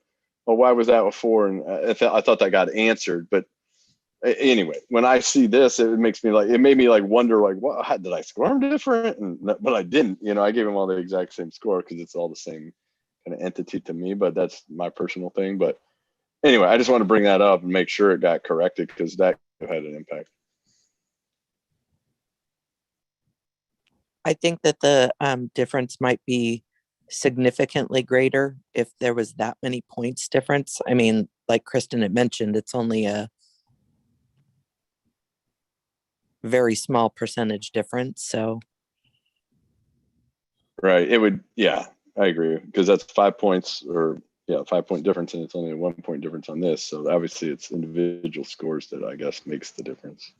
well, why was that before? And I thought that got answered. But anyway, when I see this, it made me wonder, like, what, how, did I score them different? But I didn't. I gave them all the exact same score because it's all the same kind of entity to me. But that's my personal thing. But anyway, I just want to bring that up and make sure it got corrected, because that had an impact. I think that the difference might be significantly greater if there was that many points difference. I mean, like Kristen had mentioned, it's only a very small percentage difference. So, right, it would, yeah, I agree, because that's 5 points, or 5-point difference, and it's only a 1-point difference on this. So obviously, it's individual scores that I guess makes the difference.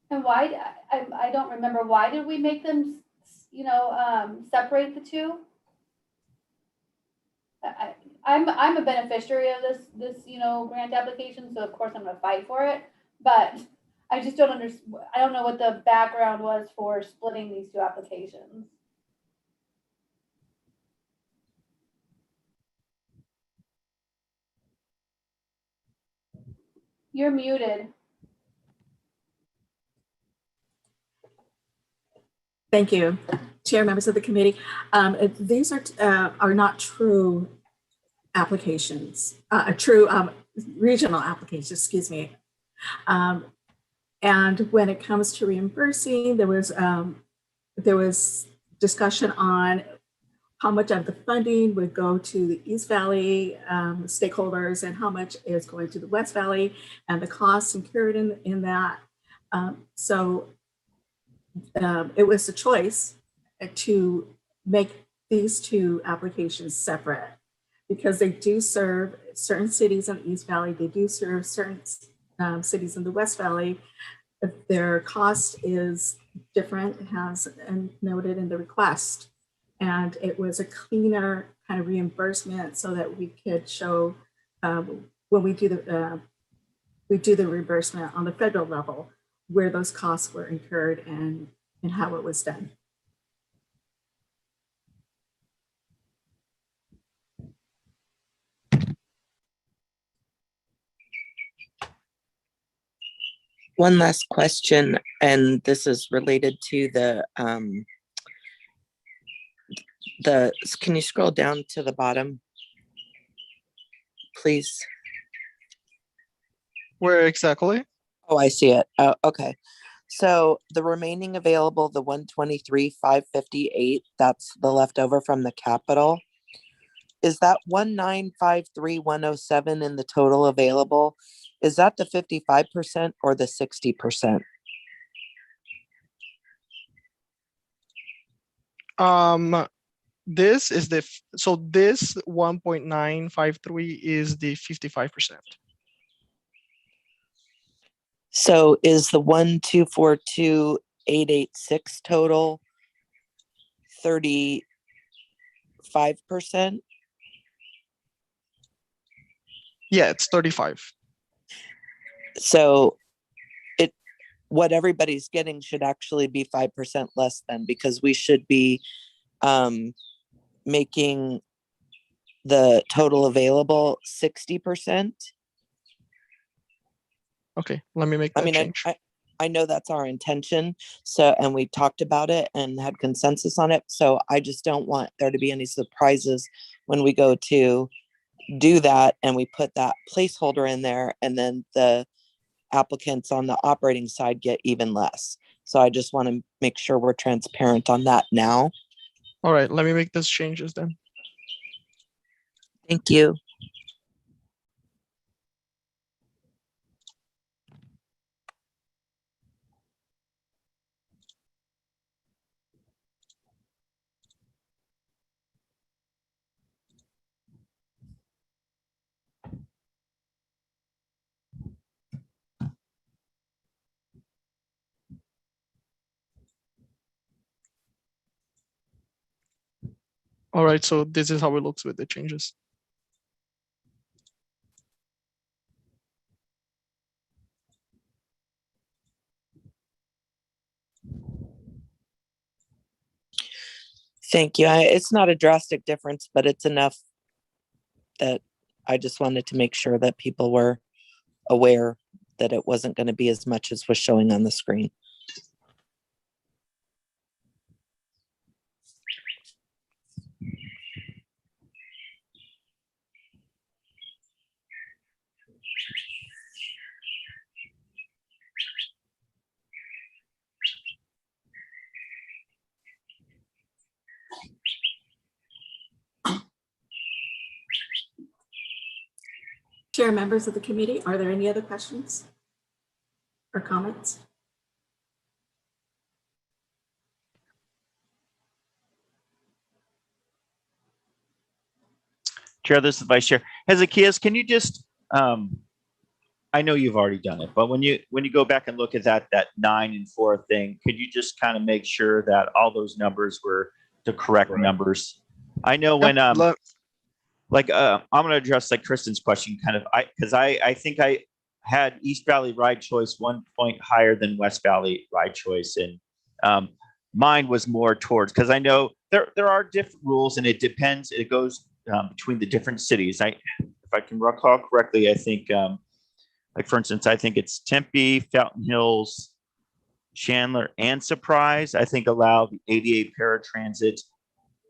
And why, I don't remember, why did we make them, separate the two? I'm a beneficiary of this grant application, so of course I'm gonna fight for it, but I just don't understand. I don't know what the background was for splitting these two applications. You're muted. Thank you, Chair, members of the committee. These are not true applications, true regional applications, excuse me. And when it comes to reimbursing, there was discussion on how much of the funding would go to the East Valley stakeholders and how much is going to the West Valley and the costs incurred in that. So it was a choice to make these two applications separate because they do serve certain cities in the East Valley. They do serve certain cities in the West Valley. Their cost is different, has noted in the request. And it was a cleaner kind of reimbursement so that we could show when we do the reimbursement on the federal level where those costs were incurred and how it was done. One last question, and this is related to can you scroll down to the bottom, please? Where exactly? Oh, I see it. Oh, okay. So the remaining available, the 123,558, that's the leftover from the capital. Is that 1,953,107 in the total available? Is that the 55% or the 60%? This is so this 1.953 is the 55%. So is the 1,242,886 total 35%? Yeah, it's 35. So what everybody's getting should actually be 5% less than, because we should be making the total available 60%. Okay, let me make that change. I know that's our intention. So, and we talked about it and had consensus on it. So I just don't want there to be any surprises when we go to do that and we put that placeholder in there and then the applicants on the operating side get even less. So I just want to make sure we're transparent on that now. All right, let me make those changes then. Thank you. All right, so this is how it looks with the changes. Thank you. It's not a drastic difference, but it's enough that I just wanted to make sure that people were aware that it wasn't going to be as much as was showing on the screen. Chair, members of the committee, are there any other questions or comments? Chair, this is Vice Chair. Hezekias, can you just, I know you've already done it, but when you go back and look at that 9 and 4 thing, could you just kind of make sure that all those numbers were the correct numbers? I know when, I'm going to address like Kristen's question kind of, because I think I had East Valley Ride Choice 1 point higher than West Valley Ride Choice. And mine was more towards, because I know there are different rules and it depends, it goes between the different cities. If I can recall correctly, I think, like for instance, I think it's Tempe, Fountain Hills, Chandler, and Surprise, I think allow the ADA paratransit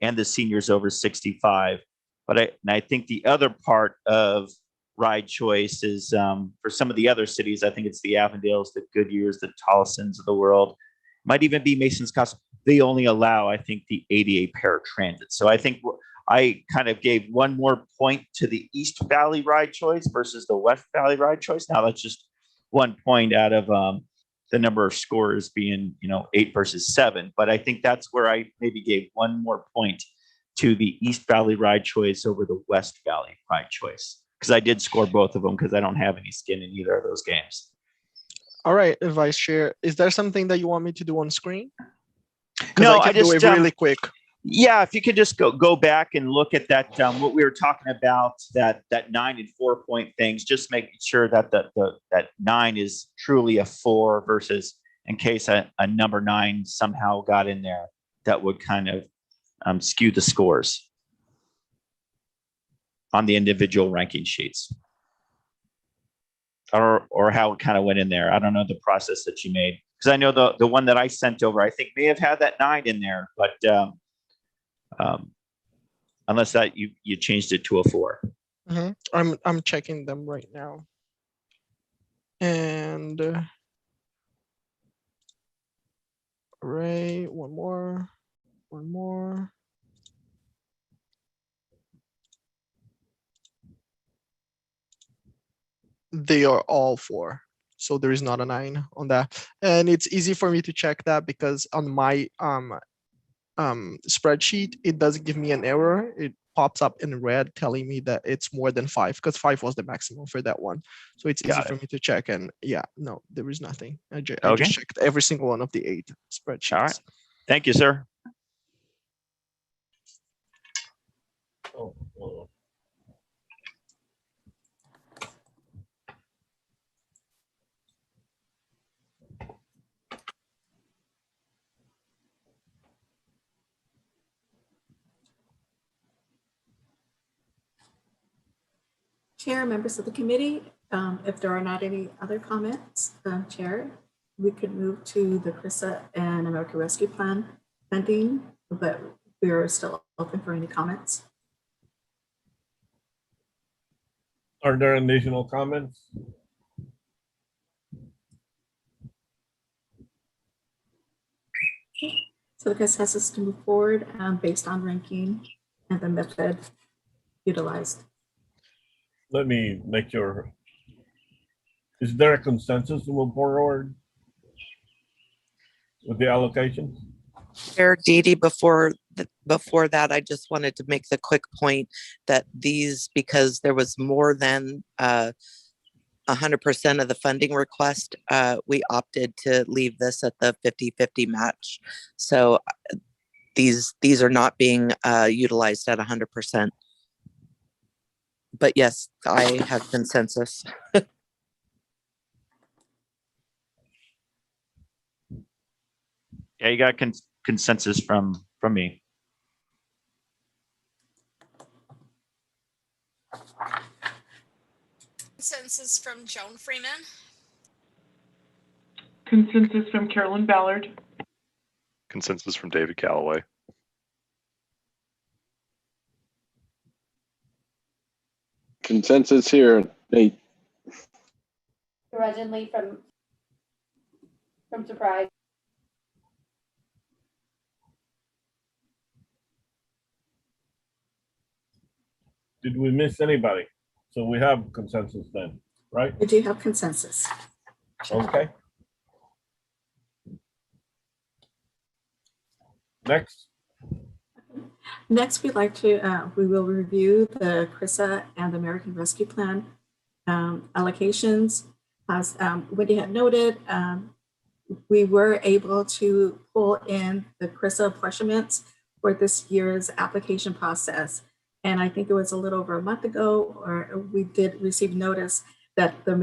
and the seniors over 65. But I think the other part of ride choice is for some of the other cities, I think it's the Avondales, the Goodyears, the Tollisons of the world, might even be Mason's Castle. They only allow, I think, the ADA paratransit. So I think I kind of gave one more point to the East Valley ride choice versus the West Valley ride choice. Now that's just 1 point out of the number of scores being, 8 versus 7. But I think that's where I maybe gave one more point to the East Valley ride choice over the West Valley ride choice. Because I did score both of them because I don't have any skin in either of those games. All right, Vice Chair, is there something that you want me to do on screen? No, I can do it really quick. Yeah, if you could just go back and look at that, what we were talking about, that 9 and 4 point things, just making sure that that 9 is truly a 4 versus in case a number 9 somehow got in there, that would kind of skew the scores on the individual ranking sheets. Or how it kind of went in there. I don't know the process that you made. Because I know the one that I sent over, I think may have had that 9 in there, but unless that you changed it to a 4. I'm checking them right now. And Ray, one more. They are all 4. So there is not a 9 on that. And it's easy for me to check that because on my spreadsheet, it doesn't give me an error. It pops up in red telling me that it's more than 5 because 5 was the maximum for that one. So it's easy for me to check. And yeah, no, there is nothing. I just checked every single one of the 8 spreadsheets. All right. Thank you, sir. Chair, members of the committee, if there are not any other comments, Chair, we could move to the CRISA and American Rescue Plan funding, but we are still open for any comments. Are there additional comments? So the consensus to move forward based on ranking and the method utilized. Let me make sure. Is there a consensus to move forward with the allocations? Chair Didi, before that, I just wanted to make the quick point that these, because there was more than 100% of the funding request, we opted to leave this at the 50-50 match. So these are not being utilized at 100%. But yes, I have consensus. Yeah, you got consensus from me. Consensus from Joan Freeman. Consensus from Carolyn Ballard. Consensus from David Calloway. Consensus here, Nate. Regin Lee from Surprise. Did we miss anybody? So we have consensus then, right? We do have consensus. Okay. Next. Next, we'd like to, we will review the CRISA and the American Rescue Plan allocations. As Wendy had noted, we were able to pull in the CRISA apportionments for this year's application process. And I think it was a little over a month ago, or we did receive notice that the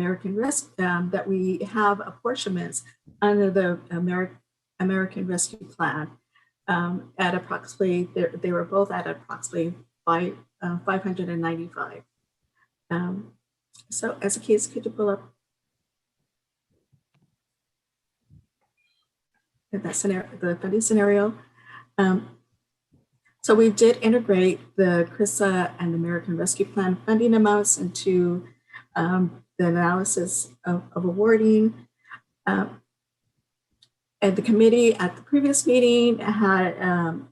that we have apportionments under the American Rescue Plan at approximately, they were both at approximately 595. So as a case, could you pull up? that scenario, the funding scenario. So we did integrate the CRISA and American Rescue Plan funding amounts into the analysis of awarding. And the committee at the previous meeting had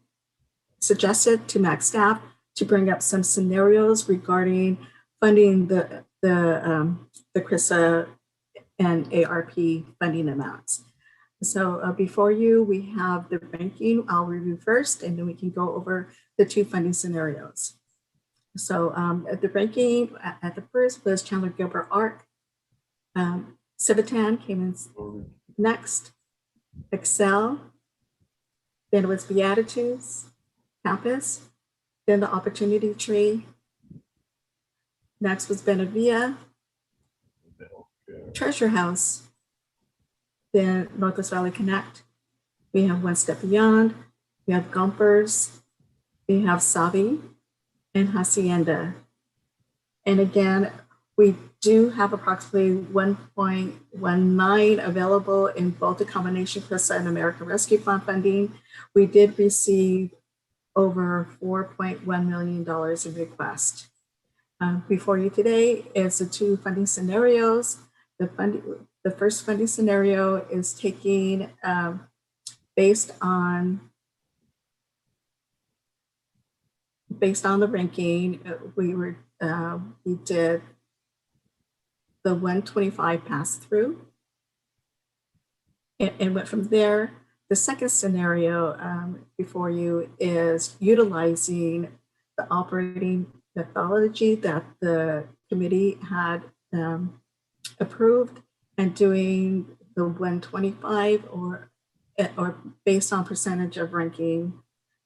suggested to MAC staff to bring up some scenarios regarding funding the CRISA and ARP funding amounts. So before you, we have the ranking. I'll review first, and then we can go over the two funding scenarios. So the ranking at the first was Chandler Gilbert Arc. Civitan came in next. Excel. Then it was Beatitudes, Campus. Then the Opportunity Tree. Next was Benavia, Treasure House. Then Northwest Valley Connect. We have One Step Beyond. We have Gompers. We have Savi and Hacienda. And again, we do have approximately 1.19 available in both the combination CRISA and American Rescue Plan funding. We did receive over $4.1 million in requests. Before you today is the two funding scenarios. The first funding scenario is taking based on the ranking. We did the 125 pass through and went from there. The second scenario before you is utilizing the operating methodology that the committee had approved and doing the 125 or based on percentage of ranking,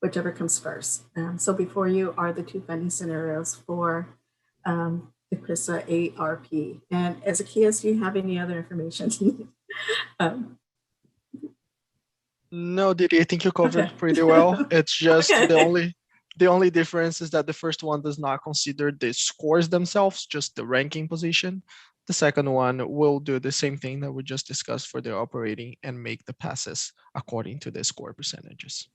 whichever comes first. So before you are the two funding scenarios for the CRISA ARP. And Ezekias, do you have any other information? No, Didi, I think you covered Okay. pretty well. It's just Okay. the only difference is that the first one does not consider the scores themselves, just the ranking position. The second one will do the same thing that we just discussed for the operating and make the passes according to the score percentages.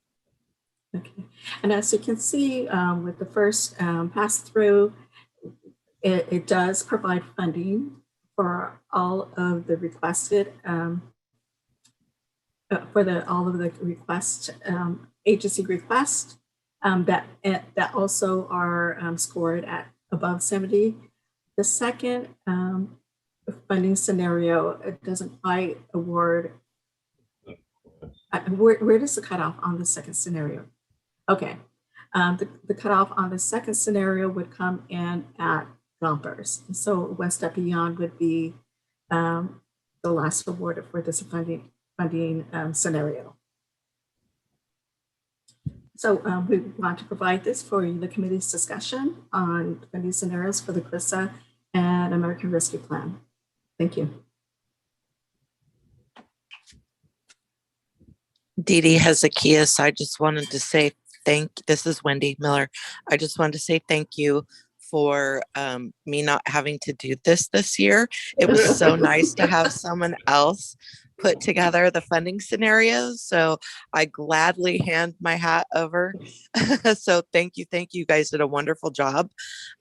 Okay. And as you can see with the first pass through, it does provide funding for all of the requested all of the request agency requests that also are scored at above 70. The second funding scenario, it doesn't quite award. Where does the cutoff on the second scenario? Okay, the cutoff on the second scenario would come in at Gompers. So One Step Beyond would be the last awarded for this funding scenario. So we want to provide this for the committee's discussion on funding scenarios for the CRISA and American Rescue Plan. Thank you. Dee Dee Hezekias, I just wanted to say this is Wendy Miller. I just wanted to say thank you for me not having to do this year. It was so nice to have someone else put together the funding scenarios. So I gladly hand my hat over. So thank you. You guys did a wonderful job.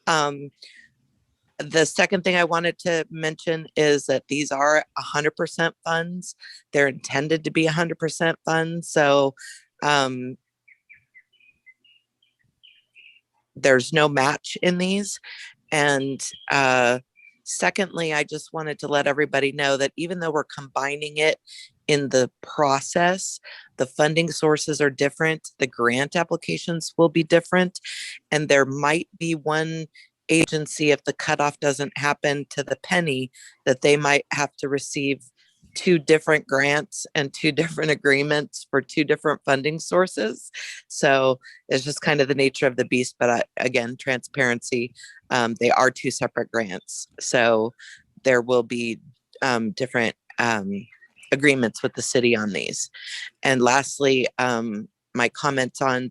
The second thing I wanted to mention is that these are 100% funds. They're intended to be 100% funds. So there's no match in these. And secondly, I just wanted to let everybody know that even though we're combining it in the process, the funding sources are different. The grant applications will be different. And there might be one agency, if the cutoff doesn't happen to the penny, that they might have to receive two different grants and two different agreements for two different funding sources. So it's just kind of the nature of the beast. But again, transparency, they are two separate grants. So there will be different agreements with the city on these. And lastly, my comments on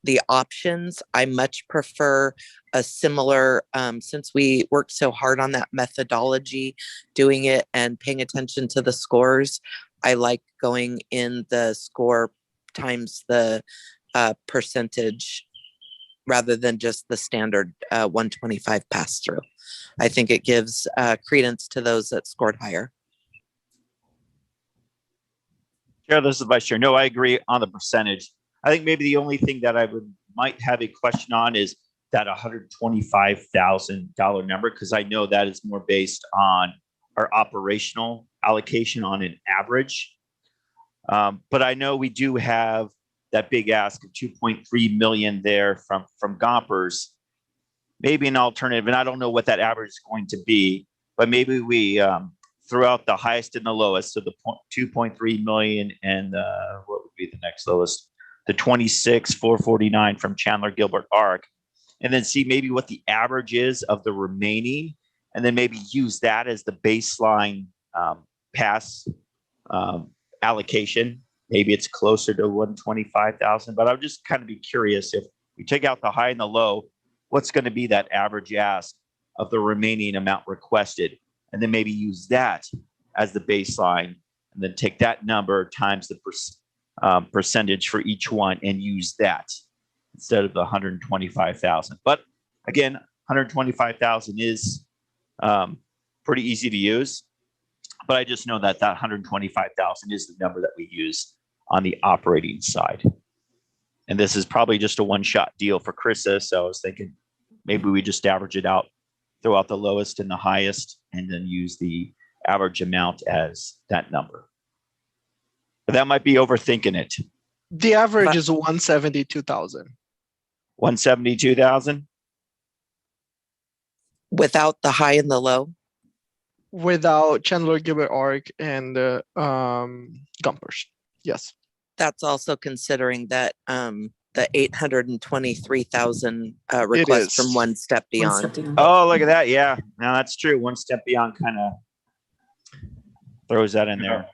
the options, I much prefer a similar, since we worked so hard on that methodology, doing it and paying attention to the scores, I like going in the score times the percentage rather than just the standard 125 pass through. I think it gives credence to those that scored higher. Chair, this is Vice Chair. No, I agree on the percentage. I think maybe the only thing that I might have a question on is that $125,000 number, because I know that is more based on our operational allocation on an average. But I know we do have that big ask of 2.3 million there from Gompers. Maybe an alternative, and I don't know what that average is going to be, but maybe we throw out the highest and the lowest. So the 2.3 million and what would be the next lowest? The 26,449 from Chandler Gilbert Arc, and then see maybe what the average is of the remaining, and then maybe use that as the baseline pass allocation. Maybe it's closer to 125,000, but I'll just kind of be curious if we take out the high and the low, what's going to be that average ask of the remaining amount requested, and then maybe use that as the baseline, and then take that number times the percentage for each one and use that instead of the 125,000. But again, 125,000 is pretty easy to use, but I just know that 125,000 is the number that we use on the operating side. And this is probably just a one-shot deal for Krista. So I was thinking maybe we just average it out, throw out the lowest and the highest, and then use the average amount as that number. But that might be overthinking it. The average is 172,000. 172,000? Without the high and the low? Without Chandler Gilbert Arc and Gompers. Yes. That's also considering that the 823,000 request from One Step Beyond. Oh, look at that. Yeah, no, that's true. One Step Beyond kind of throws that in there.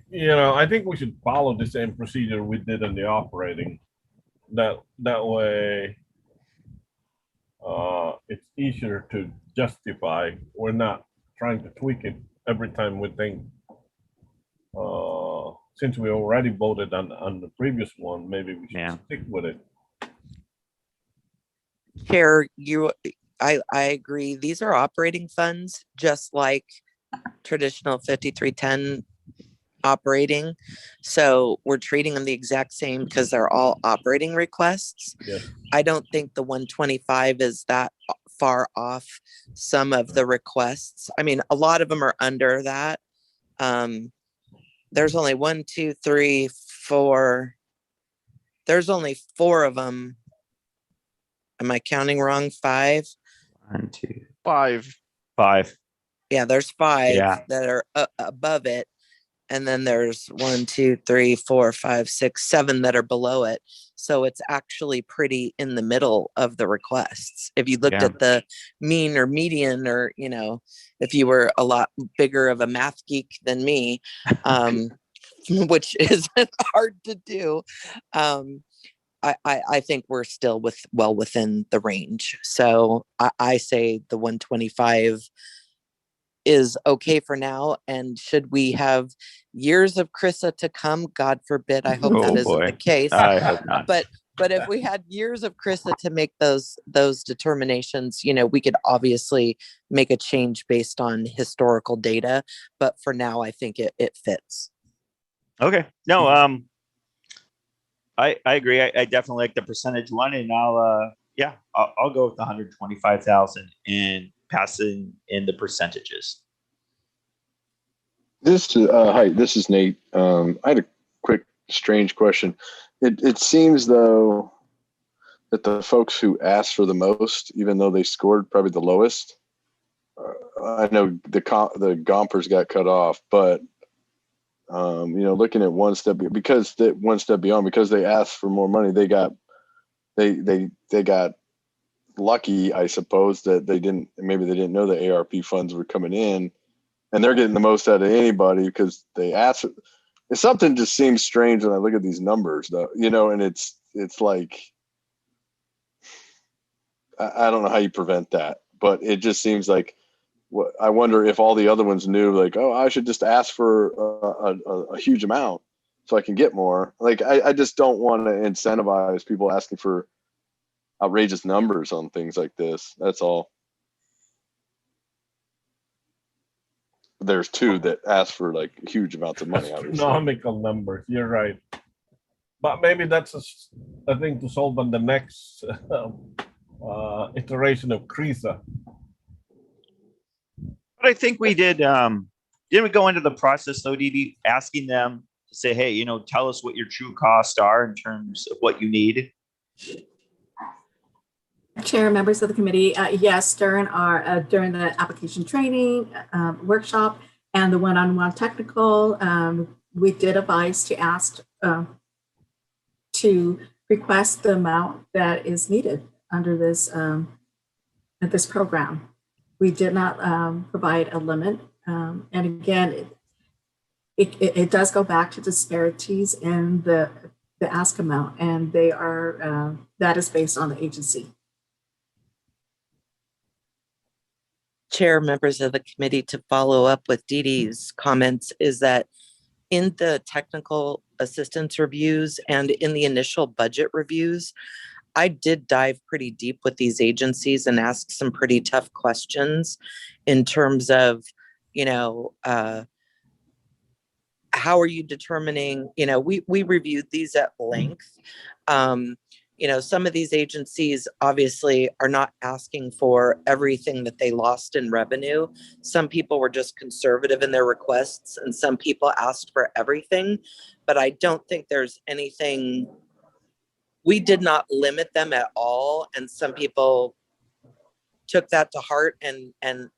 You know, I think we should follow the same procedure we did in the operating. That way, it's easier to justify. We're not trying to tweak it every time we think. Since we already voted on the previous one, maybe we should stick with it. Chair, I agree. These are operating funds, just like traditional 5310 operating. So we're treating them the exact same because they're all operating requests. Yes. I don't think the 125 is that far off some of the requests. I mean, a lot of them are under that. There's only 1, 2, 3, 4. There's only 4 of them. Am I counting wrong? 5? 1, 2, 5. 5. Yeah, there's 5 Yeah. that are above it. And then there's 1, 2, 3, 4, 5, 6, 7 that are below it. So it's actually pretty in the middle of the requests. If you looked at the mean or median, or, you know, if you were a lot bigger of a math geek than me, which isn't hard to do, I think we're still well within the range. So I say the 125 is okay for now. And should we have years of Krista to come, God forbid, I hope that isn't the case. I hope not. But if we had years of Krista to make those determinations, you know, we could obviously make a change based on historical data. But for now, I think it fits. Okay. No, I agree. I definitely like the percentage one, and I'll go with the 125,000 and passing in the percentages. Hi, this is Nate. I had a quick, strange question. It seems though that the folks who asked for the most, even though they scored probably the lowest, I know the Gompers got cut off, but you know, looking at One Step Beyond, because they asked for more money, they got lucky, I suppose, that they didn't know the ARP funds were coming in, and they're getting the most out of anybody because they asked. It's something just seems strange when I look at these numbers, though, you know, and it's like, I don't know how you prevent that, but it just seems like I wonder if all the other ones knew, like, oh, I should just ask for a huge amount so I can get more. Like, I just don't want to incentivize people asking for outrageous numbers on things like this. That's all. There's two that ask for like huge amounts of money, obviously. Astronomical numbers. You're right. But maybe that's a thing to solve on the next iteration of CRISA. But I think we did. Didn't we go into the process though, Dee, asking them to say, hey, tell us what your true costs are in terms of what you need? Chair, members of the committee, yes, during the application training workshop and the one-on-one technical, we did advise to ask to request the amount that is needed under this program. We did not provide a limit, and again, it does go back to disparities in the ask amount, and they are that is based on the agency. Chair, members of the committee, to follow up with Dee Dee's comments, is that in the technical assistance reviews and in the initial budget reviews, I did dive pretty deep with these agencies and ask some pretty tough questions in terms of, how are you determining, we reviewed these at length. Some of these agencies obviously are not asking for everything that they lost in revenue. Some people were just conservative in their requests and some people asked for everything, but I don't think there's anything, we did not limit them at all. And some people took that to heart and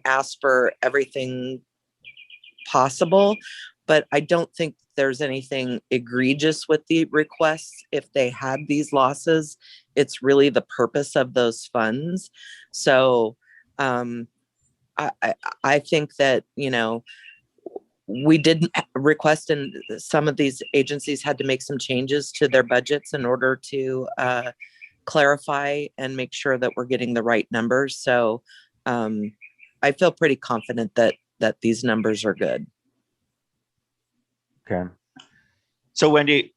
asked for everything possible. But I don't think there's anything egregious with the requests. If they had these losses, it's really the purpose of those funds. So I think that, we did request, and some of these agencies had to make some changes to their budgets in order to clarify and make sure that we're getting the right numbers. So I feel pretty confident that these numbers are good. Okay. So Wendy,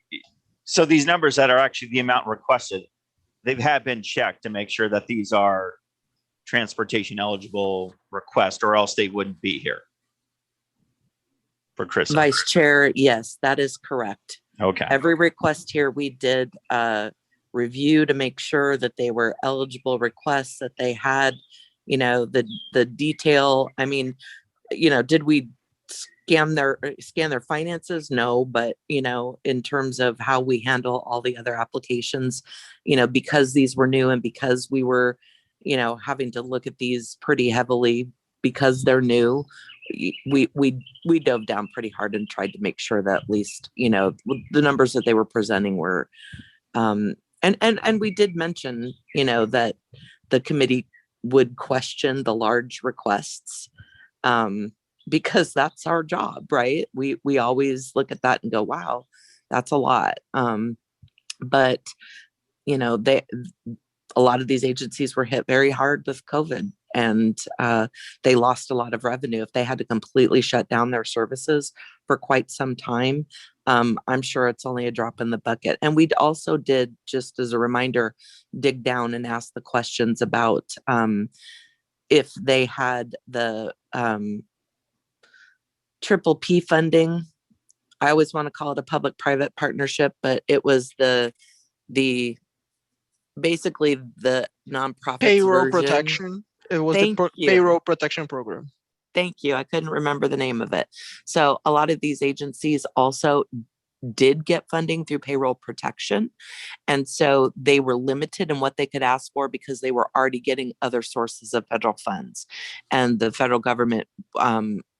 so these numbers that are actually the amount requested, they have been checked to make sure that these are transportation eligible requests, or else they wouldn't be here for Chris. Vice Chair, yes, that is correct. Okay. Every request here we did review to make sure that they were eligible requests, that they had, the detail. I mean, did we scan their finances? No, but in terms of how we handle all the other applications, because these were new and because we were, having to look at these pretty heavily because they're new, we dove down pretty hard and tried to make sure that at least, the numbers that they were presenting were, and we did mention, that the committee would question the large requests, because that's our job, right? We always look at that and go, wow, that's a lot. But a lot of these agencies were hit very hard with COVID, and they lost a lot of revenue. If they had to completely shut down their services for quite some time, I'm sure it's only a drop in the bucket. And we also did, just as a reminder, dig down and ask the questions about if they had the triple P funding. I always want to call it a public-private partnership, but it was the basically the nonprofit Payroll protection. It was the payroll protection program. Thank you. I couldn't remember the name of it. So a lot of these agencies also did get funding through payroll protection. And so they were limited in what they could ask for because they were already getting other sources of federal funds. And the federal government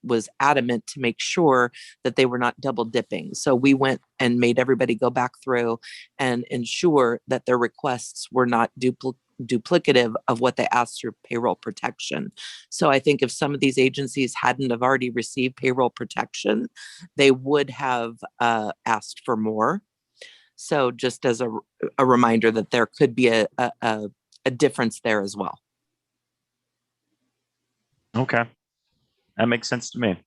was adamant to make sure that they were not double dipping. So we went and made everybody go back through and ensure that their requests were not duplicative of what they asked through payroll protection. So I think if some of these agencies hadn't have already received payroll protection, they would have asked for more. So just as a reminder that there could be a difference there as well. Okay, that makes sense to me.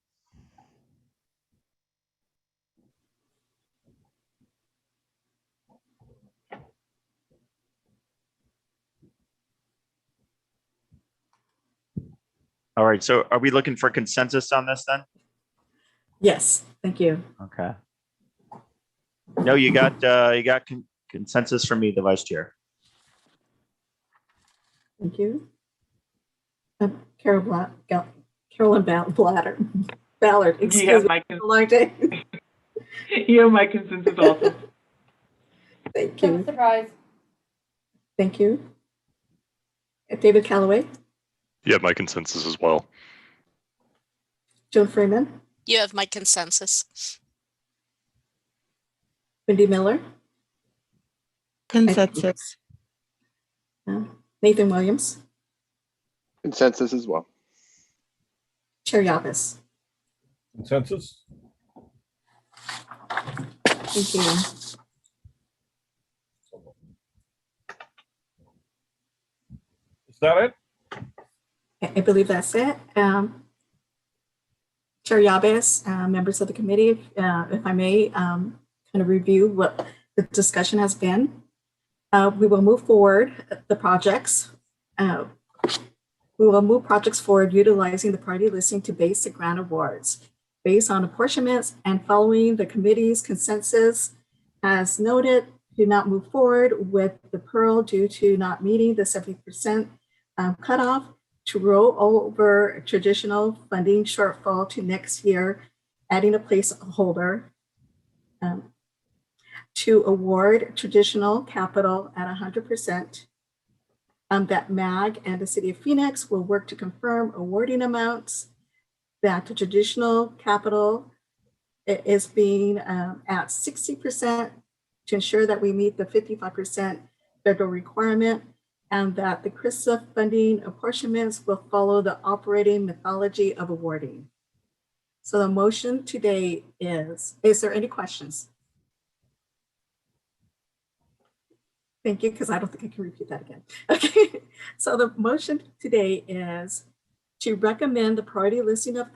All right, so are we looking for consensus on this then? Yes, thank you. Okay. No, you got consensus from me, the vice chair. Thank you. Carolyn Ballard, You excuse have me. my, A long day. you have my consensus also. Thank No you. surprise. Thank you. David Calloway, You have my consensus as well. Joan Freeman, You have my consensus. Wendy Miller, Consensus. Nathan Williams, Consensus as well. Chair Yabis. Consensus? Thank you. Is that it? I believe that's it. Chair Yabis, members of the committee, if I may, kind of review what the discussion has been. We will move forward the projects. We will move projects forward utilizing the priority listing to base the grant awards based on apportionments and following the committee's consensus. As noted, do not move forward with the Pearl due to not meeting the 70% cutoff, to roll over traditional funding shortfall to next year, adding a placeholder, to award traditional capital at 100%, that MAG and the City of Phoenix will work to confirm awarding amounts, that the traditional capital is being at 60% to ensure that we meet the 55% federal requirement, and that the CRISA funding apportionments will follow the operating methodology of awarding. So the motion today is there any questions? Thank you, because I don't think I can repeat that again. Okay, so the motion today is to recommend the priority listing of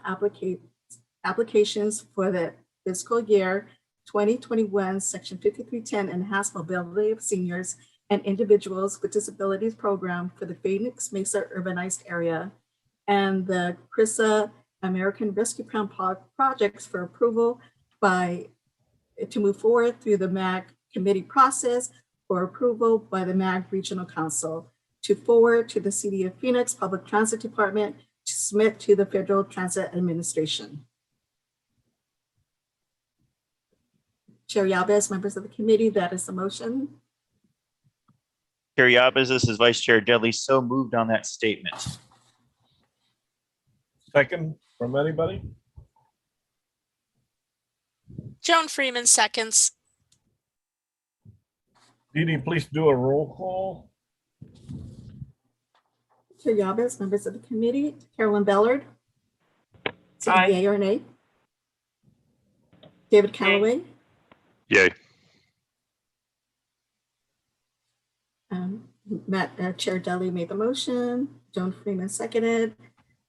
applications for the fiscal year 2021, Section 5310 Enhanced Mobility of Seniors and Individuals with Disabilities Program for the Phoenix Mesa Urbanized Area and the CRISA American Rescue Plan projects for approval to move forward through the MAG committee process for approval by the MAG Regional Council, to forward to the City of Phoenix Public Transit Department to submit to the Federal Transit Administration. Chair Yabes, members of the committee, that is the motion. Chair Yabes, this is Vice Chair Dudley. So moved on that statement. Second from anybody? Joan Freeman seconds. Dee Dee, please do a roll call. Chair Yabes, members of the committee, Carolyn Ballard. Aye. Yay or nay? David Calloway. Yay. Chair Dudley made the motion. Joan Freeman seconded.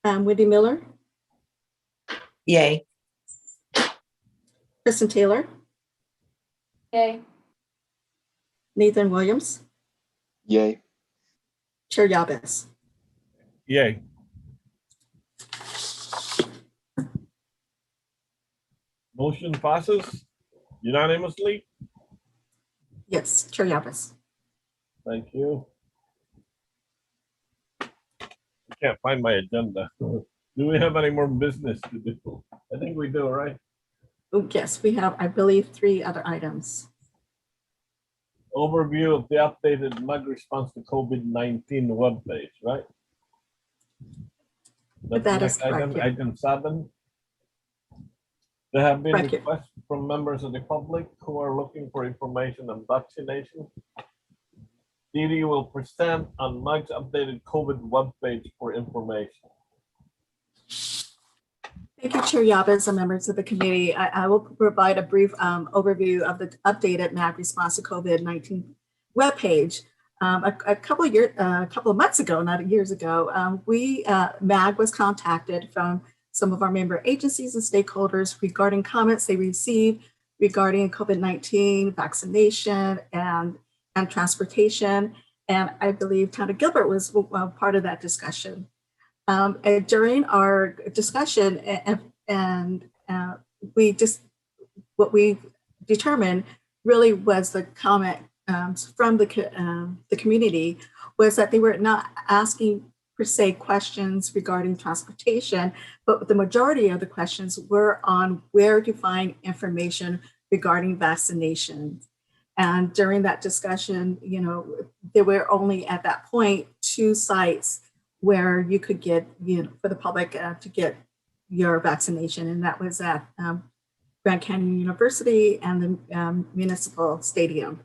Wendy Miller. Yay. Kristen Taylor. Yay. Nathan Williams. Yay. Chair Yabes. Yay. Motion passes unanimously. Yes, Chair Yabes. Thank you. I can't find my agenda. Do we have any more business to do? I think we do, right? Oh, yes, we have, I believe, 3 other items. Overview of the updated MUG response to COVID-19 webpage, right? That's That the is next item, correct, yeah. item 7. There have been Correct, yeah. requests from members of the public who are looking for information on vaccination. Dee Dee will present on MUG's updated COVID webpage for information. Thank you, Chair Yabes and members of the committee. I will provide a brief overview of the updated MAC response to COVID-19 webpage. A couple of months ago, not years ago, MAG was contacted from some of our member agencies and stakeholders regarding comments they received regarding COVID-19 vaccination and transportation. And I believe Town of Gilbert was part of that discussion. And during our discussion, what we determined really was the comment from the community was that they were not asking per se questions regarding transportation, but the majority of the questions were on where to find information regarding vaccinations. And during that discussion, there were only at that point 2 sites where you could get, for the public to get your vaccination, and that was at Grand Canyon University and the municipal stadium.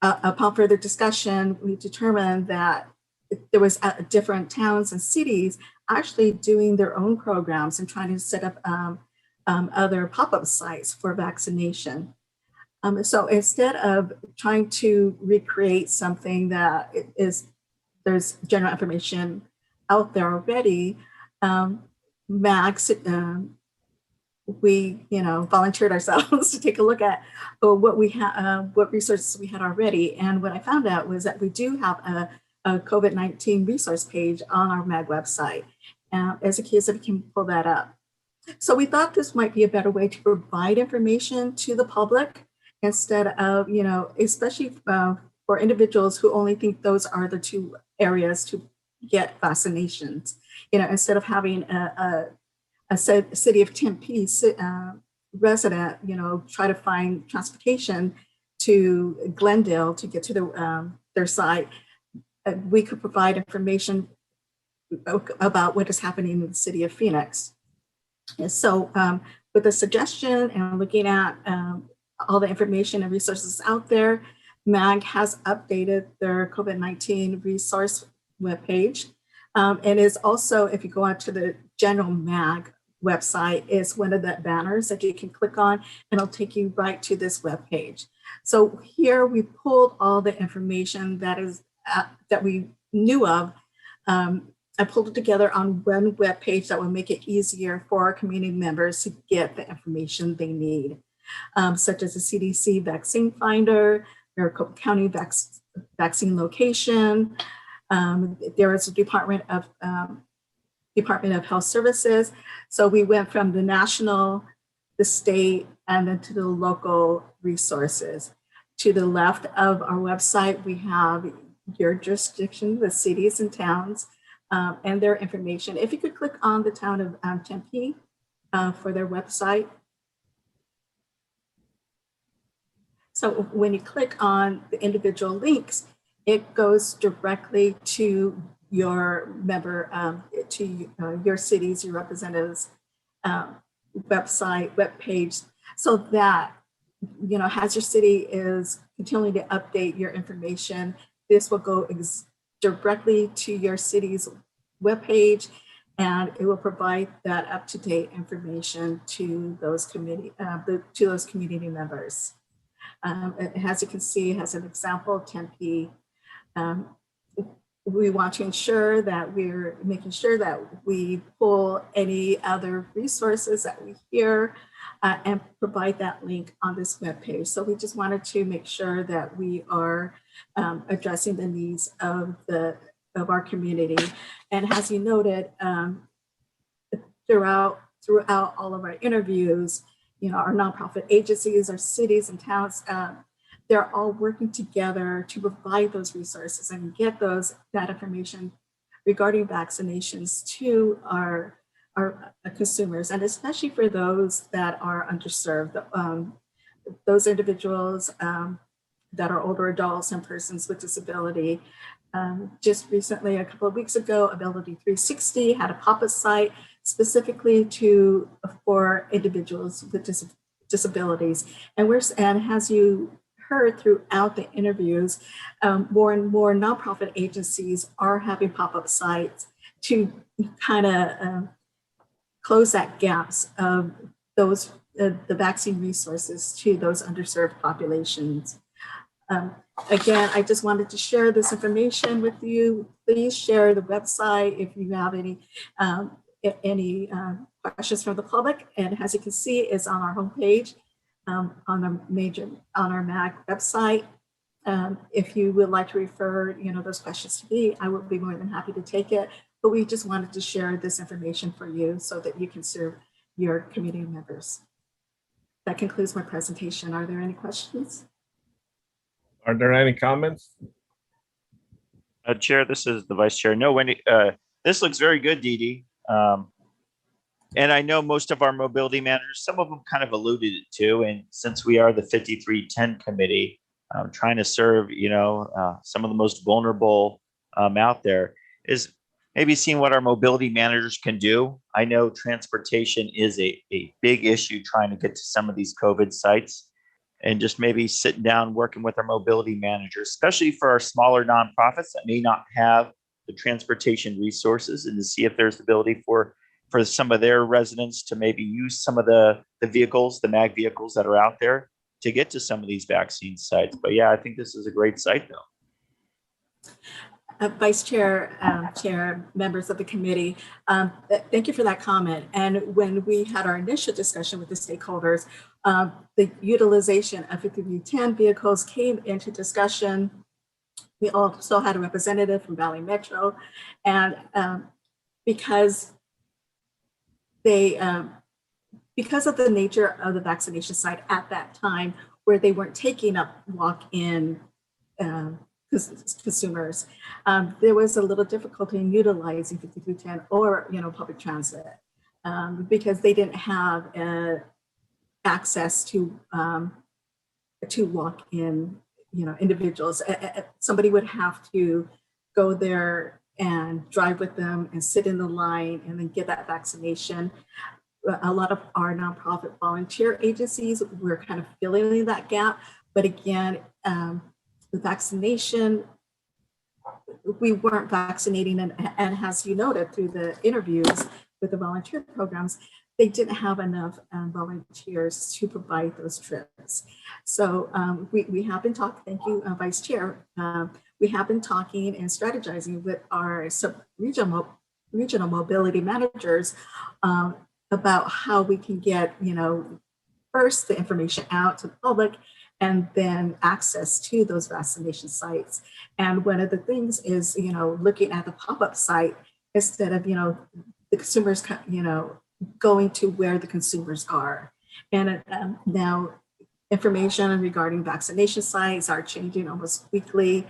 Upon further discussion, we determined that there was different towns and cities actually doing their own programs and trying to set up other pop-up sites for vaccination. So instead of trying to recreate something that there's general information out there already, Max, we volunteered ourselves to take a look at what resources we had already. And what I found out was that we do have a COVID-19 resource page on our MAG website. As a case, if you can pull that up. So we thought this might be a better way to provide information to the public instead of, especially for individuals who only think those are the 2 areas to get vaccinations. Instead of having a city of Tempe resident, try to find transportation to Glendale to get to their site, we could provide information about what is happening in the city of Phoenix. And so with the suggestion and looking at all the information and resources out there, MAG has updated their COVID-19 resource webpage. And is also, if you go onto the general MAG website, is one of the banners that you can click on, and it'll take you right to this webpage. So here we pulled all the information that we knew of. I pulled it together on one webpage that will make it easier for our community members to get the information they need, such as the CDC Vaccine Finder, Maricopa County Vaccine Location. There is a Department of Health Services. So we went from the national, the state, and then to the local resources. To the left of our website, we have your jurisdiction, the cities and towns, and their information. If you could click on the town of Tempe for their website. So when you click on the individual links, it goes directly to your member, your cities, your representatives' webpage, so that, as your city is continuing to update your information, this will go directly to your city's webpage, and it will provide that up-to-date information to those community members. As you can see, it has an example of Tempe. We want to ensure that we're making sure that we pull any other resources that we hear and provide that link on this webpage. So we just wanted to make sure that we are addressing the needs of our community. And as you noted, throughout all of our interviews, our nonprofit agencies, our cities and towns, they're all working together to provide those resources and get that information regarding vaccinations to our consumers, and especially for those that are underserved, those individuals that are older adults and persons with disability. Just recently, a couple of weeks ago, Ability 360 had a pop-up site specifically for individuals with disabilities. And as you heard throughout the interviews, more and more nonprofit agencies are having pop-up sites to kind of close that gaps of the vaccine resources to those underserved populations. Again, I just wanted to share this information with you. Please share the website if you have any questions from the public. And as you can see, it's on our homepage, on our MAG website. If you would like to refer, those questions to me, I would be more than happy to take it. But we just wanted to share this information for you so that you can serve your community members. That concludes my presentation. Are there any questions? Are there any comments? Chair, this is the vice chair. No, Wendy, this looks very good, Dee Dee. And I know most of our mobility managers, some of them kind of alluded it to. And since we are the 5310 committee, trying to serve, some of the most vulnerable out there, is maybe seeing what our mobility managers can do. I know transportation is a big issue trying to get to some of these COVID sites, and just maybe sitting down, working with our mobility managers, especially for our smaller nonprofits that may not have the transportation resources, and to see if there's the ability for some of their residents to maybe use some of the vehicles, the MAG vehicles that are out there to get to some of these vaccine sites. But yeah, I think this is a great site though. Vice Chair, Chair, members of the committee, thank you for that comment. And when we had our initial discussion with the stakeholders, the utilization of 5310 vehicles came into discussion. We also had a representative from Valley Metro, and because of the nature of the vaccination site at that time, where they weren't taking up walk-in consumers, there was a little difficulty in utilizing 5310 or public transit because they didn't have access to walk-in individuals. Somebody would have to go there and drive with them and sit in the line and then get that vaccination. A lot of our nonprofit volunteer agencies were kind of filling that gap. But again, the vaccination, we weren't vaccinating. And as you noted through the interviews with the volunteer programs, they didn't have enough volunteers to provide those trips. So we have been talking, thank you, Vice Chair. We have been talking and strategizing with our sub-regional mobility managers about how we can get, first the information out to the public and then access to those vaccination sites. And one of the things is, looking at the pop-up site instead of, the consumers, going to where the consumers are. And now information regarding vaccination sites are changing almost weekly.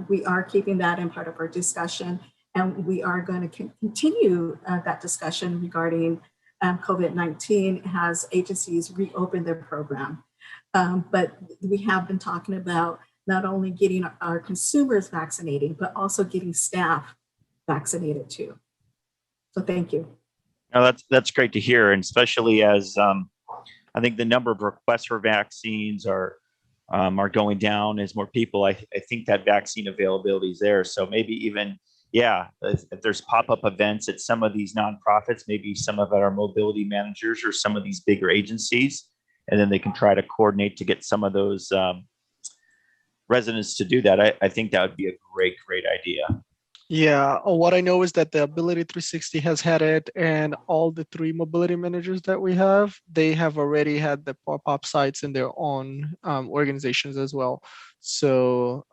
We are keeping that in part of our discussion, and we are going to continue that discussion regarding COVID-19 as agencies reopen their program. But we have been talking about not only getting our consumers vaccinated, but also getting staff vaccinated too. So thank you. No, that's great to hear, and especially as I think the number of requests for vaccines are going down as more people. I think that vaccine availability is there. So maybe even, if there's pop-up events at some of these nonprofits, maybe some of our mobility managers or some of these bigger agencies, and then they can try to coordinate to get some of those residents to do that. I think that would be a great idea. Yeah, what I know is that the Ability 360 has had it, and all the 3 mobility managers that we have, they have already had the pop-up sites in their own organizations as well. So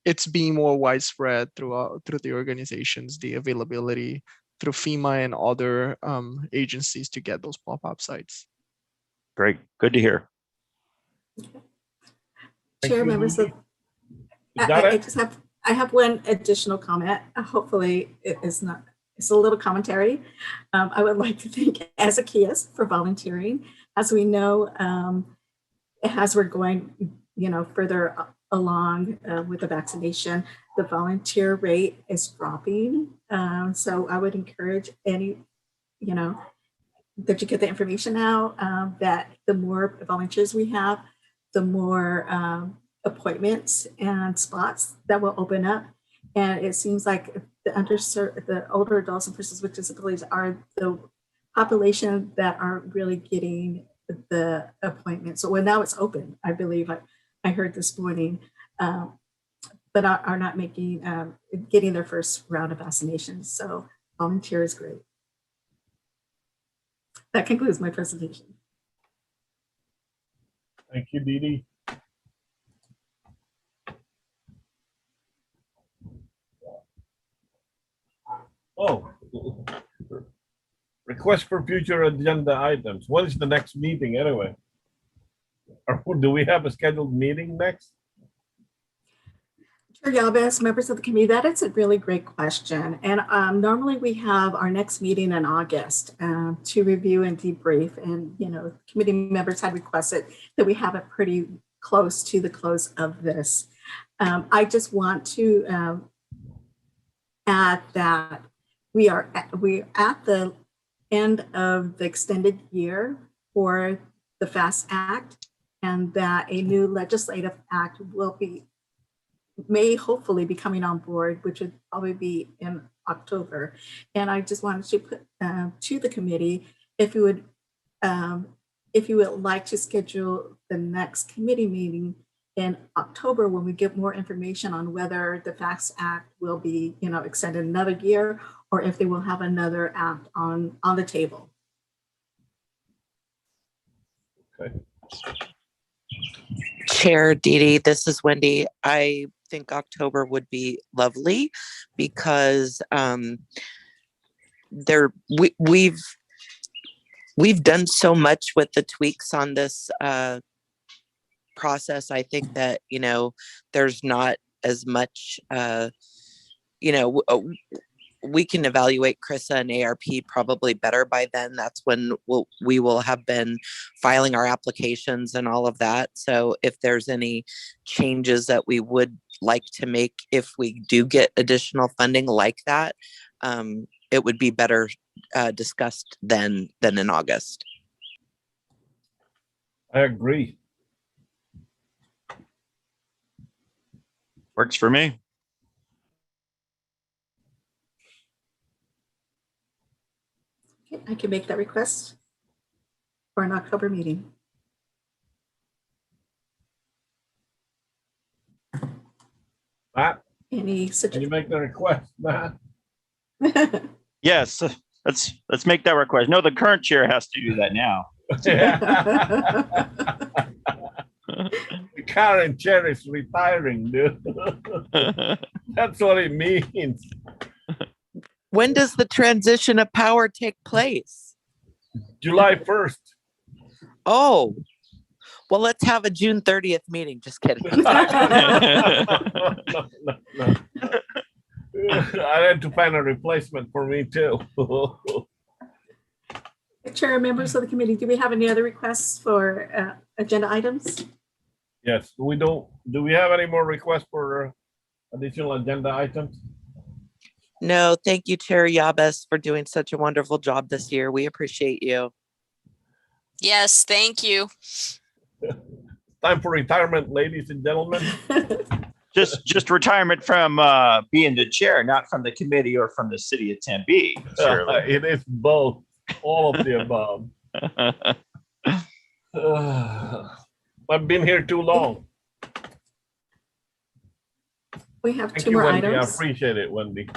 it's being more widespread through the organizations, the availability through FEMA and other agencies to get those pop-up sites. Great, good to hear. Chair, members of, I have one additional comment. Hopefully it's a little commentary. I would like to thank Zacchaeus for volunteering. As we know, as we're going, further along with the vaccination, the volunteer rate is dropping. So I would encourage any, that you get the information out, that the more volunteers we have, the more appointments and spots that will open up. And it seems like the underserved, the older adults and persons with disabilities are the population that are really getting the appointments. So now it's open, I believe. I heard this morning, but are not making, getting their first round of vaccinations. So volunteer is great. That concludes my presentation. Thank you, Dee Dee. Oh, request for future agenda items. When is the next meeting anyway? Or do we have a scheduled meeting next? Chair Yabes, members of the committee, that is a really great question. And normally we have our next meeting in August to review and debrief. And, you know, committee members had requested that we have it pretty close to the close of this. I just want to add that we're at the end of the extended year for the FAST Act, and that a new legislative act may hopefully be coming on board, which would probably be in October. And I just wanted to put to the committee, if you would like to schedule the next committee meeting in October, when we get more information on whether the FAST Act will be, you know, extended another year, or if they will have another act on the table. Okay. Chair Dee Dee, this is Wendy. I think October would be lovely because we've done so much with the tweaks on this process. I think that, you know, there's not as much, you know, we can evaluate CRISA and ARP probably better by then. That's when we will have been filing our applications and all of that. So if there's any changes that we would like to make, if we do get additional funding like that, it would be better discussed than in August. I agree. Works for me. Okay, I can make that request for an October meeting. Matt, Any can you suggestions? make the request, Matt? Yes, let's make that request. No, the current chair has to do that now. The current chair is retiring, dude. That's what it means. When does the transition of power take place? July 1st. Oh, well, let's have a June 30th meeting. Just kidding. No. I had to find a replacement for me too. Chair, members of the committee, do we have any other requests for agenda items? Yes, we don't. Do we have any more requests for additional agenda items? No, thank you, Chair Yabes, for doing such a wonderful job this year. We appreciate you. Yes, thank you. Time for retirement, ladies and gentlemen. Just retirement from being the chair, not from the committee or from the city of Tempe. Surely. It is both, all of the above. I've been here too long. We have Thank two you, more Wendy. I items. appreciate it, Wendy.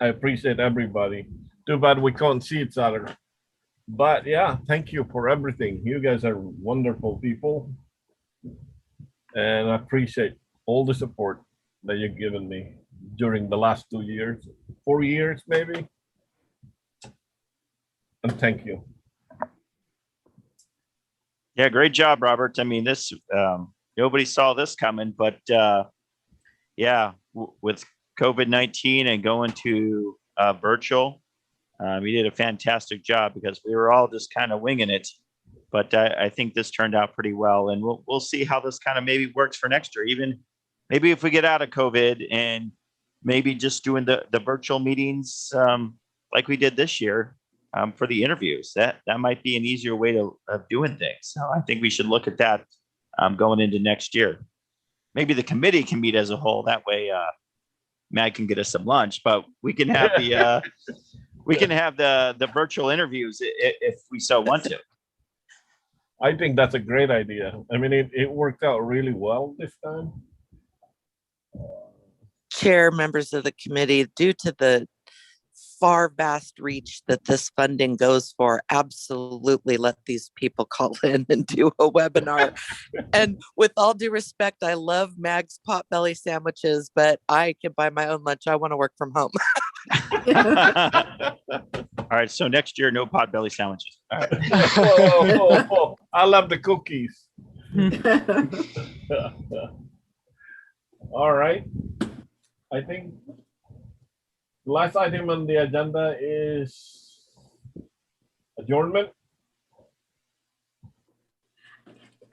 I appreciate everybody. Too bad we can't see each other. But yeah, thank you for everything. You guys are wonderful people. And I appreciate all the support that you've given me during the last 2 years, 4 years maybe. And thank you. Yeah, great job, Robert. I mean, this nobody saw this coming, but yeah, with COVID-19 and going to virtual, you did a fantastic job because we were all just kind of winging it. But I think this turned out pretty well, and we'll see how this kind of maybe works for next year. Even maybe if we get out of COVID and maybe just doing the virtual meetings like we did this year for the interviews. That might be an easier way of doing things. So I think we should look at that going into next year. Maybe the committee can meet as a whole. That way, Matt can get us some lunch. But we can have the we can have the virtual interviews if we so want to. I think that's a great idea. I mean, it worked out really well this time. Chair, members of the committee, due to the far vast reach that this funding goes for, absolutely let these people call in and do a webinar. And with all due respect, I love Mag's potbelly sandwiches, but I can buy my own lunch. I want to work from home. All right, so next year, no potbelly sandwiches. All right. Oh, I love the cookies. All right. I think the last item on the agenda is adjournment.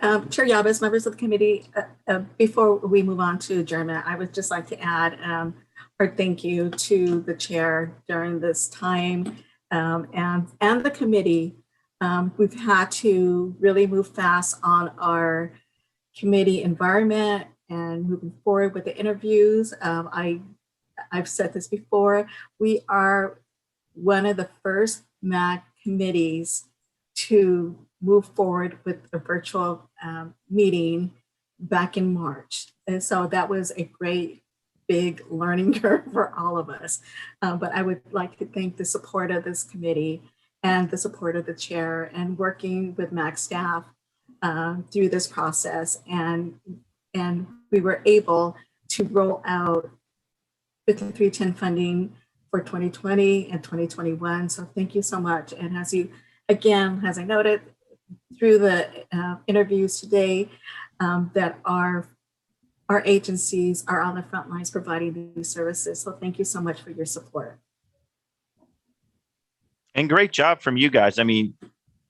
Chair Yabez, members of the committee, before we move on to adjournment, I would just like to add our thank you to the chair during this time and the committee. We've had to really move fast on our committee environment and moving forward with the interviews. I've said this before, we are one of the first MAC committees to move forward with a virtual meeting back in March. And so that was a great big learning curve for all of us. But I would like to thank the support of this committee and the support of the chair and working with MAC staff through this process. And we were able to roll out 5310 funding for 2020 and 2021. So thank you so much. And as I noted through the interviews today, that our agencies are on the front lines providing these services. So thank you so much for your support. And great job from you guys. I mean,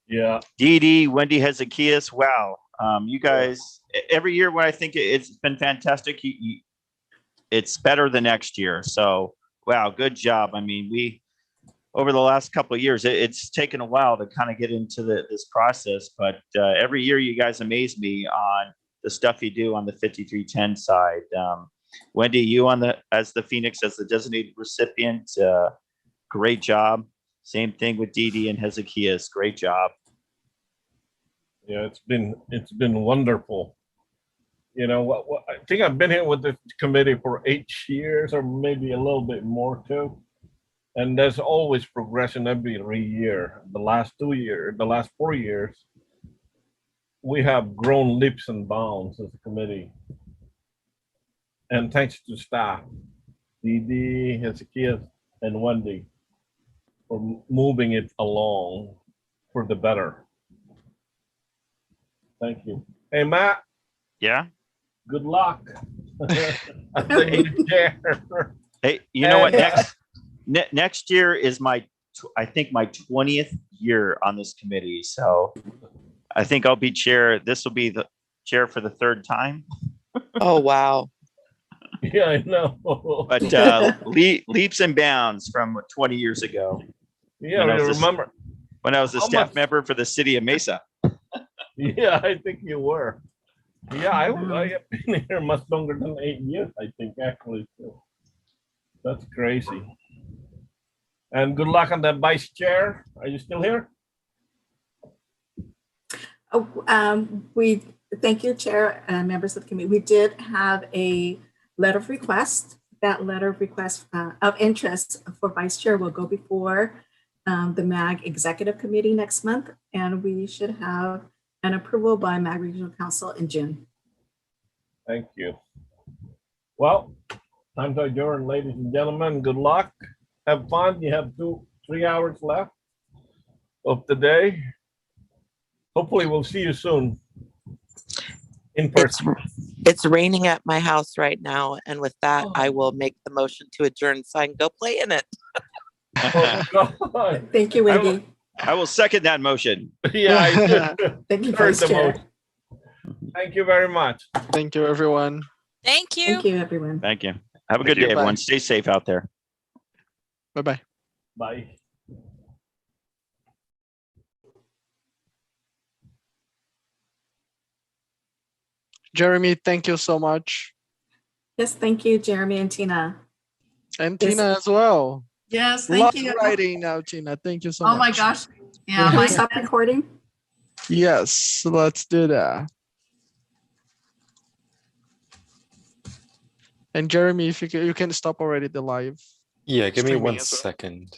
Yeah. Dee Dee, Wendy Hezekias, wow. You guys, every year when I think it's been fantastic, it's better the next year. So, wow, good job. I mean, over the last couple of years, it's taken a while to kind of get into this process, but every year you guys amaze me on the stuff you do on the 5310 side. Wendy, you as the Phoenix, as the designated recipient, great job. Same thing with Dee Dee and Hezekias, great job. Yeah, it's been wonderful. You know what? I think I've been here with the committee for 8 years, or maybe a little bit more too. And there's always progression every year. The last 4 years, we have grown leaps and bounds as a committee. And thanks to staff, Dee Dee, Hezekiah, and Wendy, for moving it along for the better. Thank you. Hey, Matt. Yeah. Good luck. As the new chair. Hey, you know what? Next year is I think my 20th year on this committee. So I think I'll be chair. This will be the chair for the 3rd time. Oh, wow. Yeah, I know. But leaps and bounds from 20 years ago. Yeah, I remember. When I was a staff member for the city of Mesa. Yeah, I think you were. Yeah, I have been here much longer than 8 years, I think, actually. Too. That's crazy. And good luck on the vice chair. Are you still here? We thank you, Chair, and members of the committee. We did have a letter of request. That letter of request of interest for vice chair will go before the MAG Executive Committee next month, and we should have an approval by MAG Regional Council in June. Thank you. Well, time to adjourn, ladies and gentlemen. Good luck. Have fun. You have 3 hours left of the day. Hopefully we'll see you soon in person. It's raining at my house right now. And with that, I will make the motion to adjourn so I can go play in it. Oh, God. Thank you, Wendy. I will second that motion. Yeah, I did. Thank you, Heard Vice the Chair. motion. Thank you very much. Thank you, everyone. Thank you. Thank you, everyone. Thank you. Have a Thank good you. day, everyone. Bye. Stay safe out there. Bye-bye. Bye. Jeremy, thank you so much. Yes, thank you, Jeremy and Tina. And Yes. Tina as well. Yes, Love thank you. writing now, Tina. Thank you so much. Oh my gosh. Yeah, Can we my stop recording? Yes, let's do that. And Jeremy, if you can stop already the live. Yeah, give me Streaming one as well. second.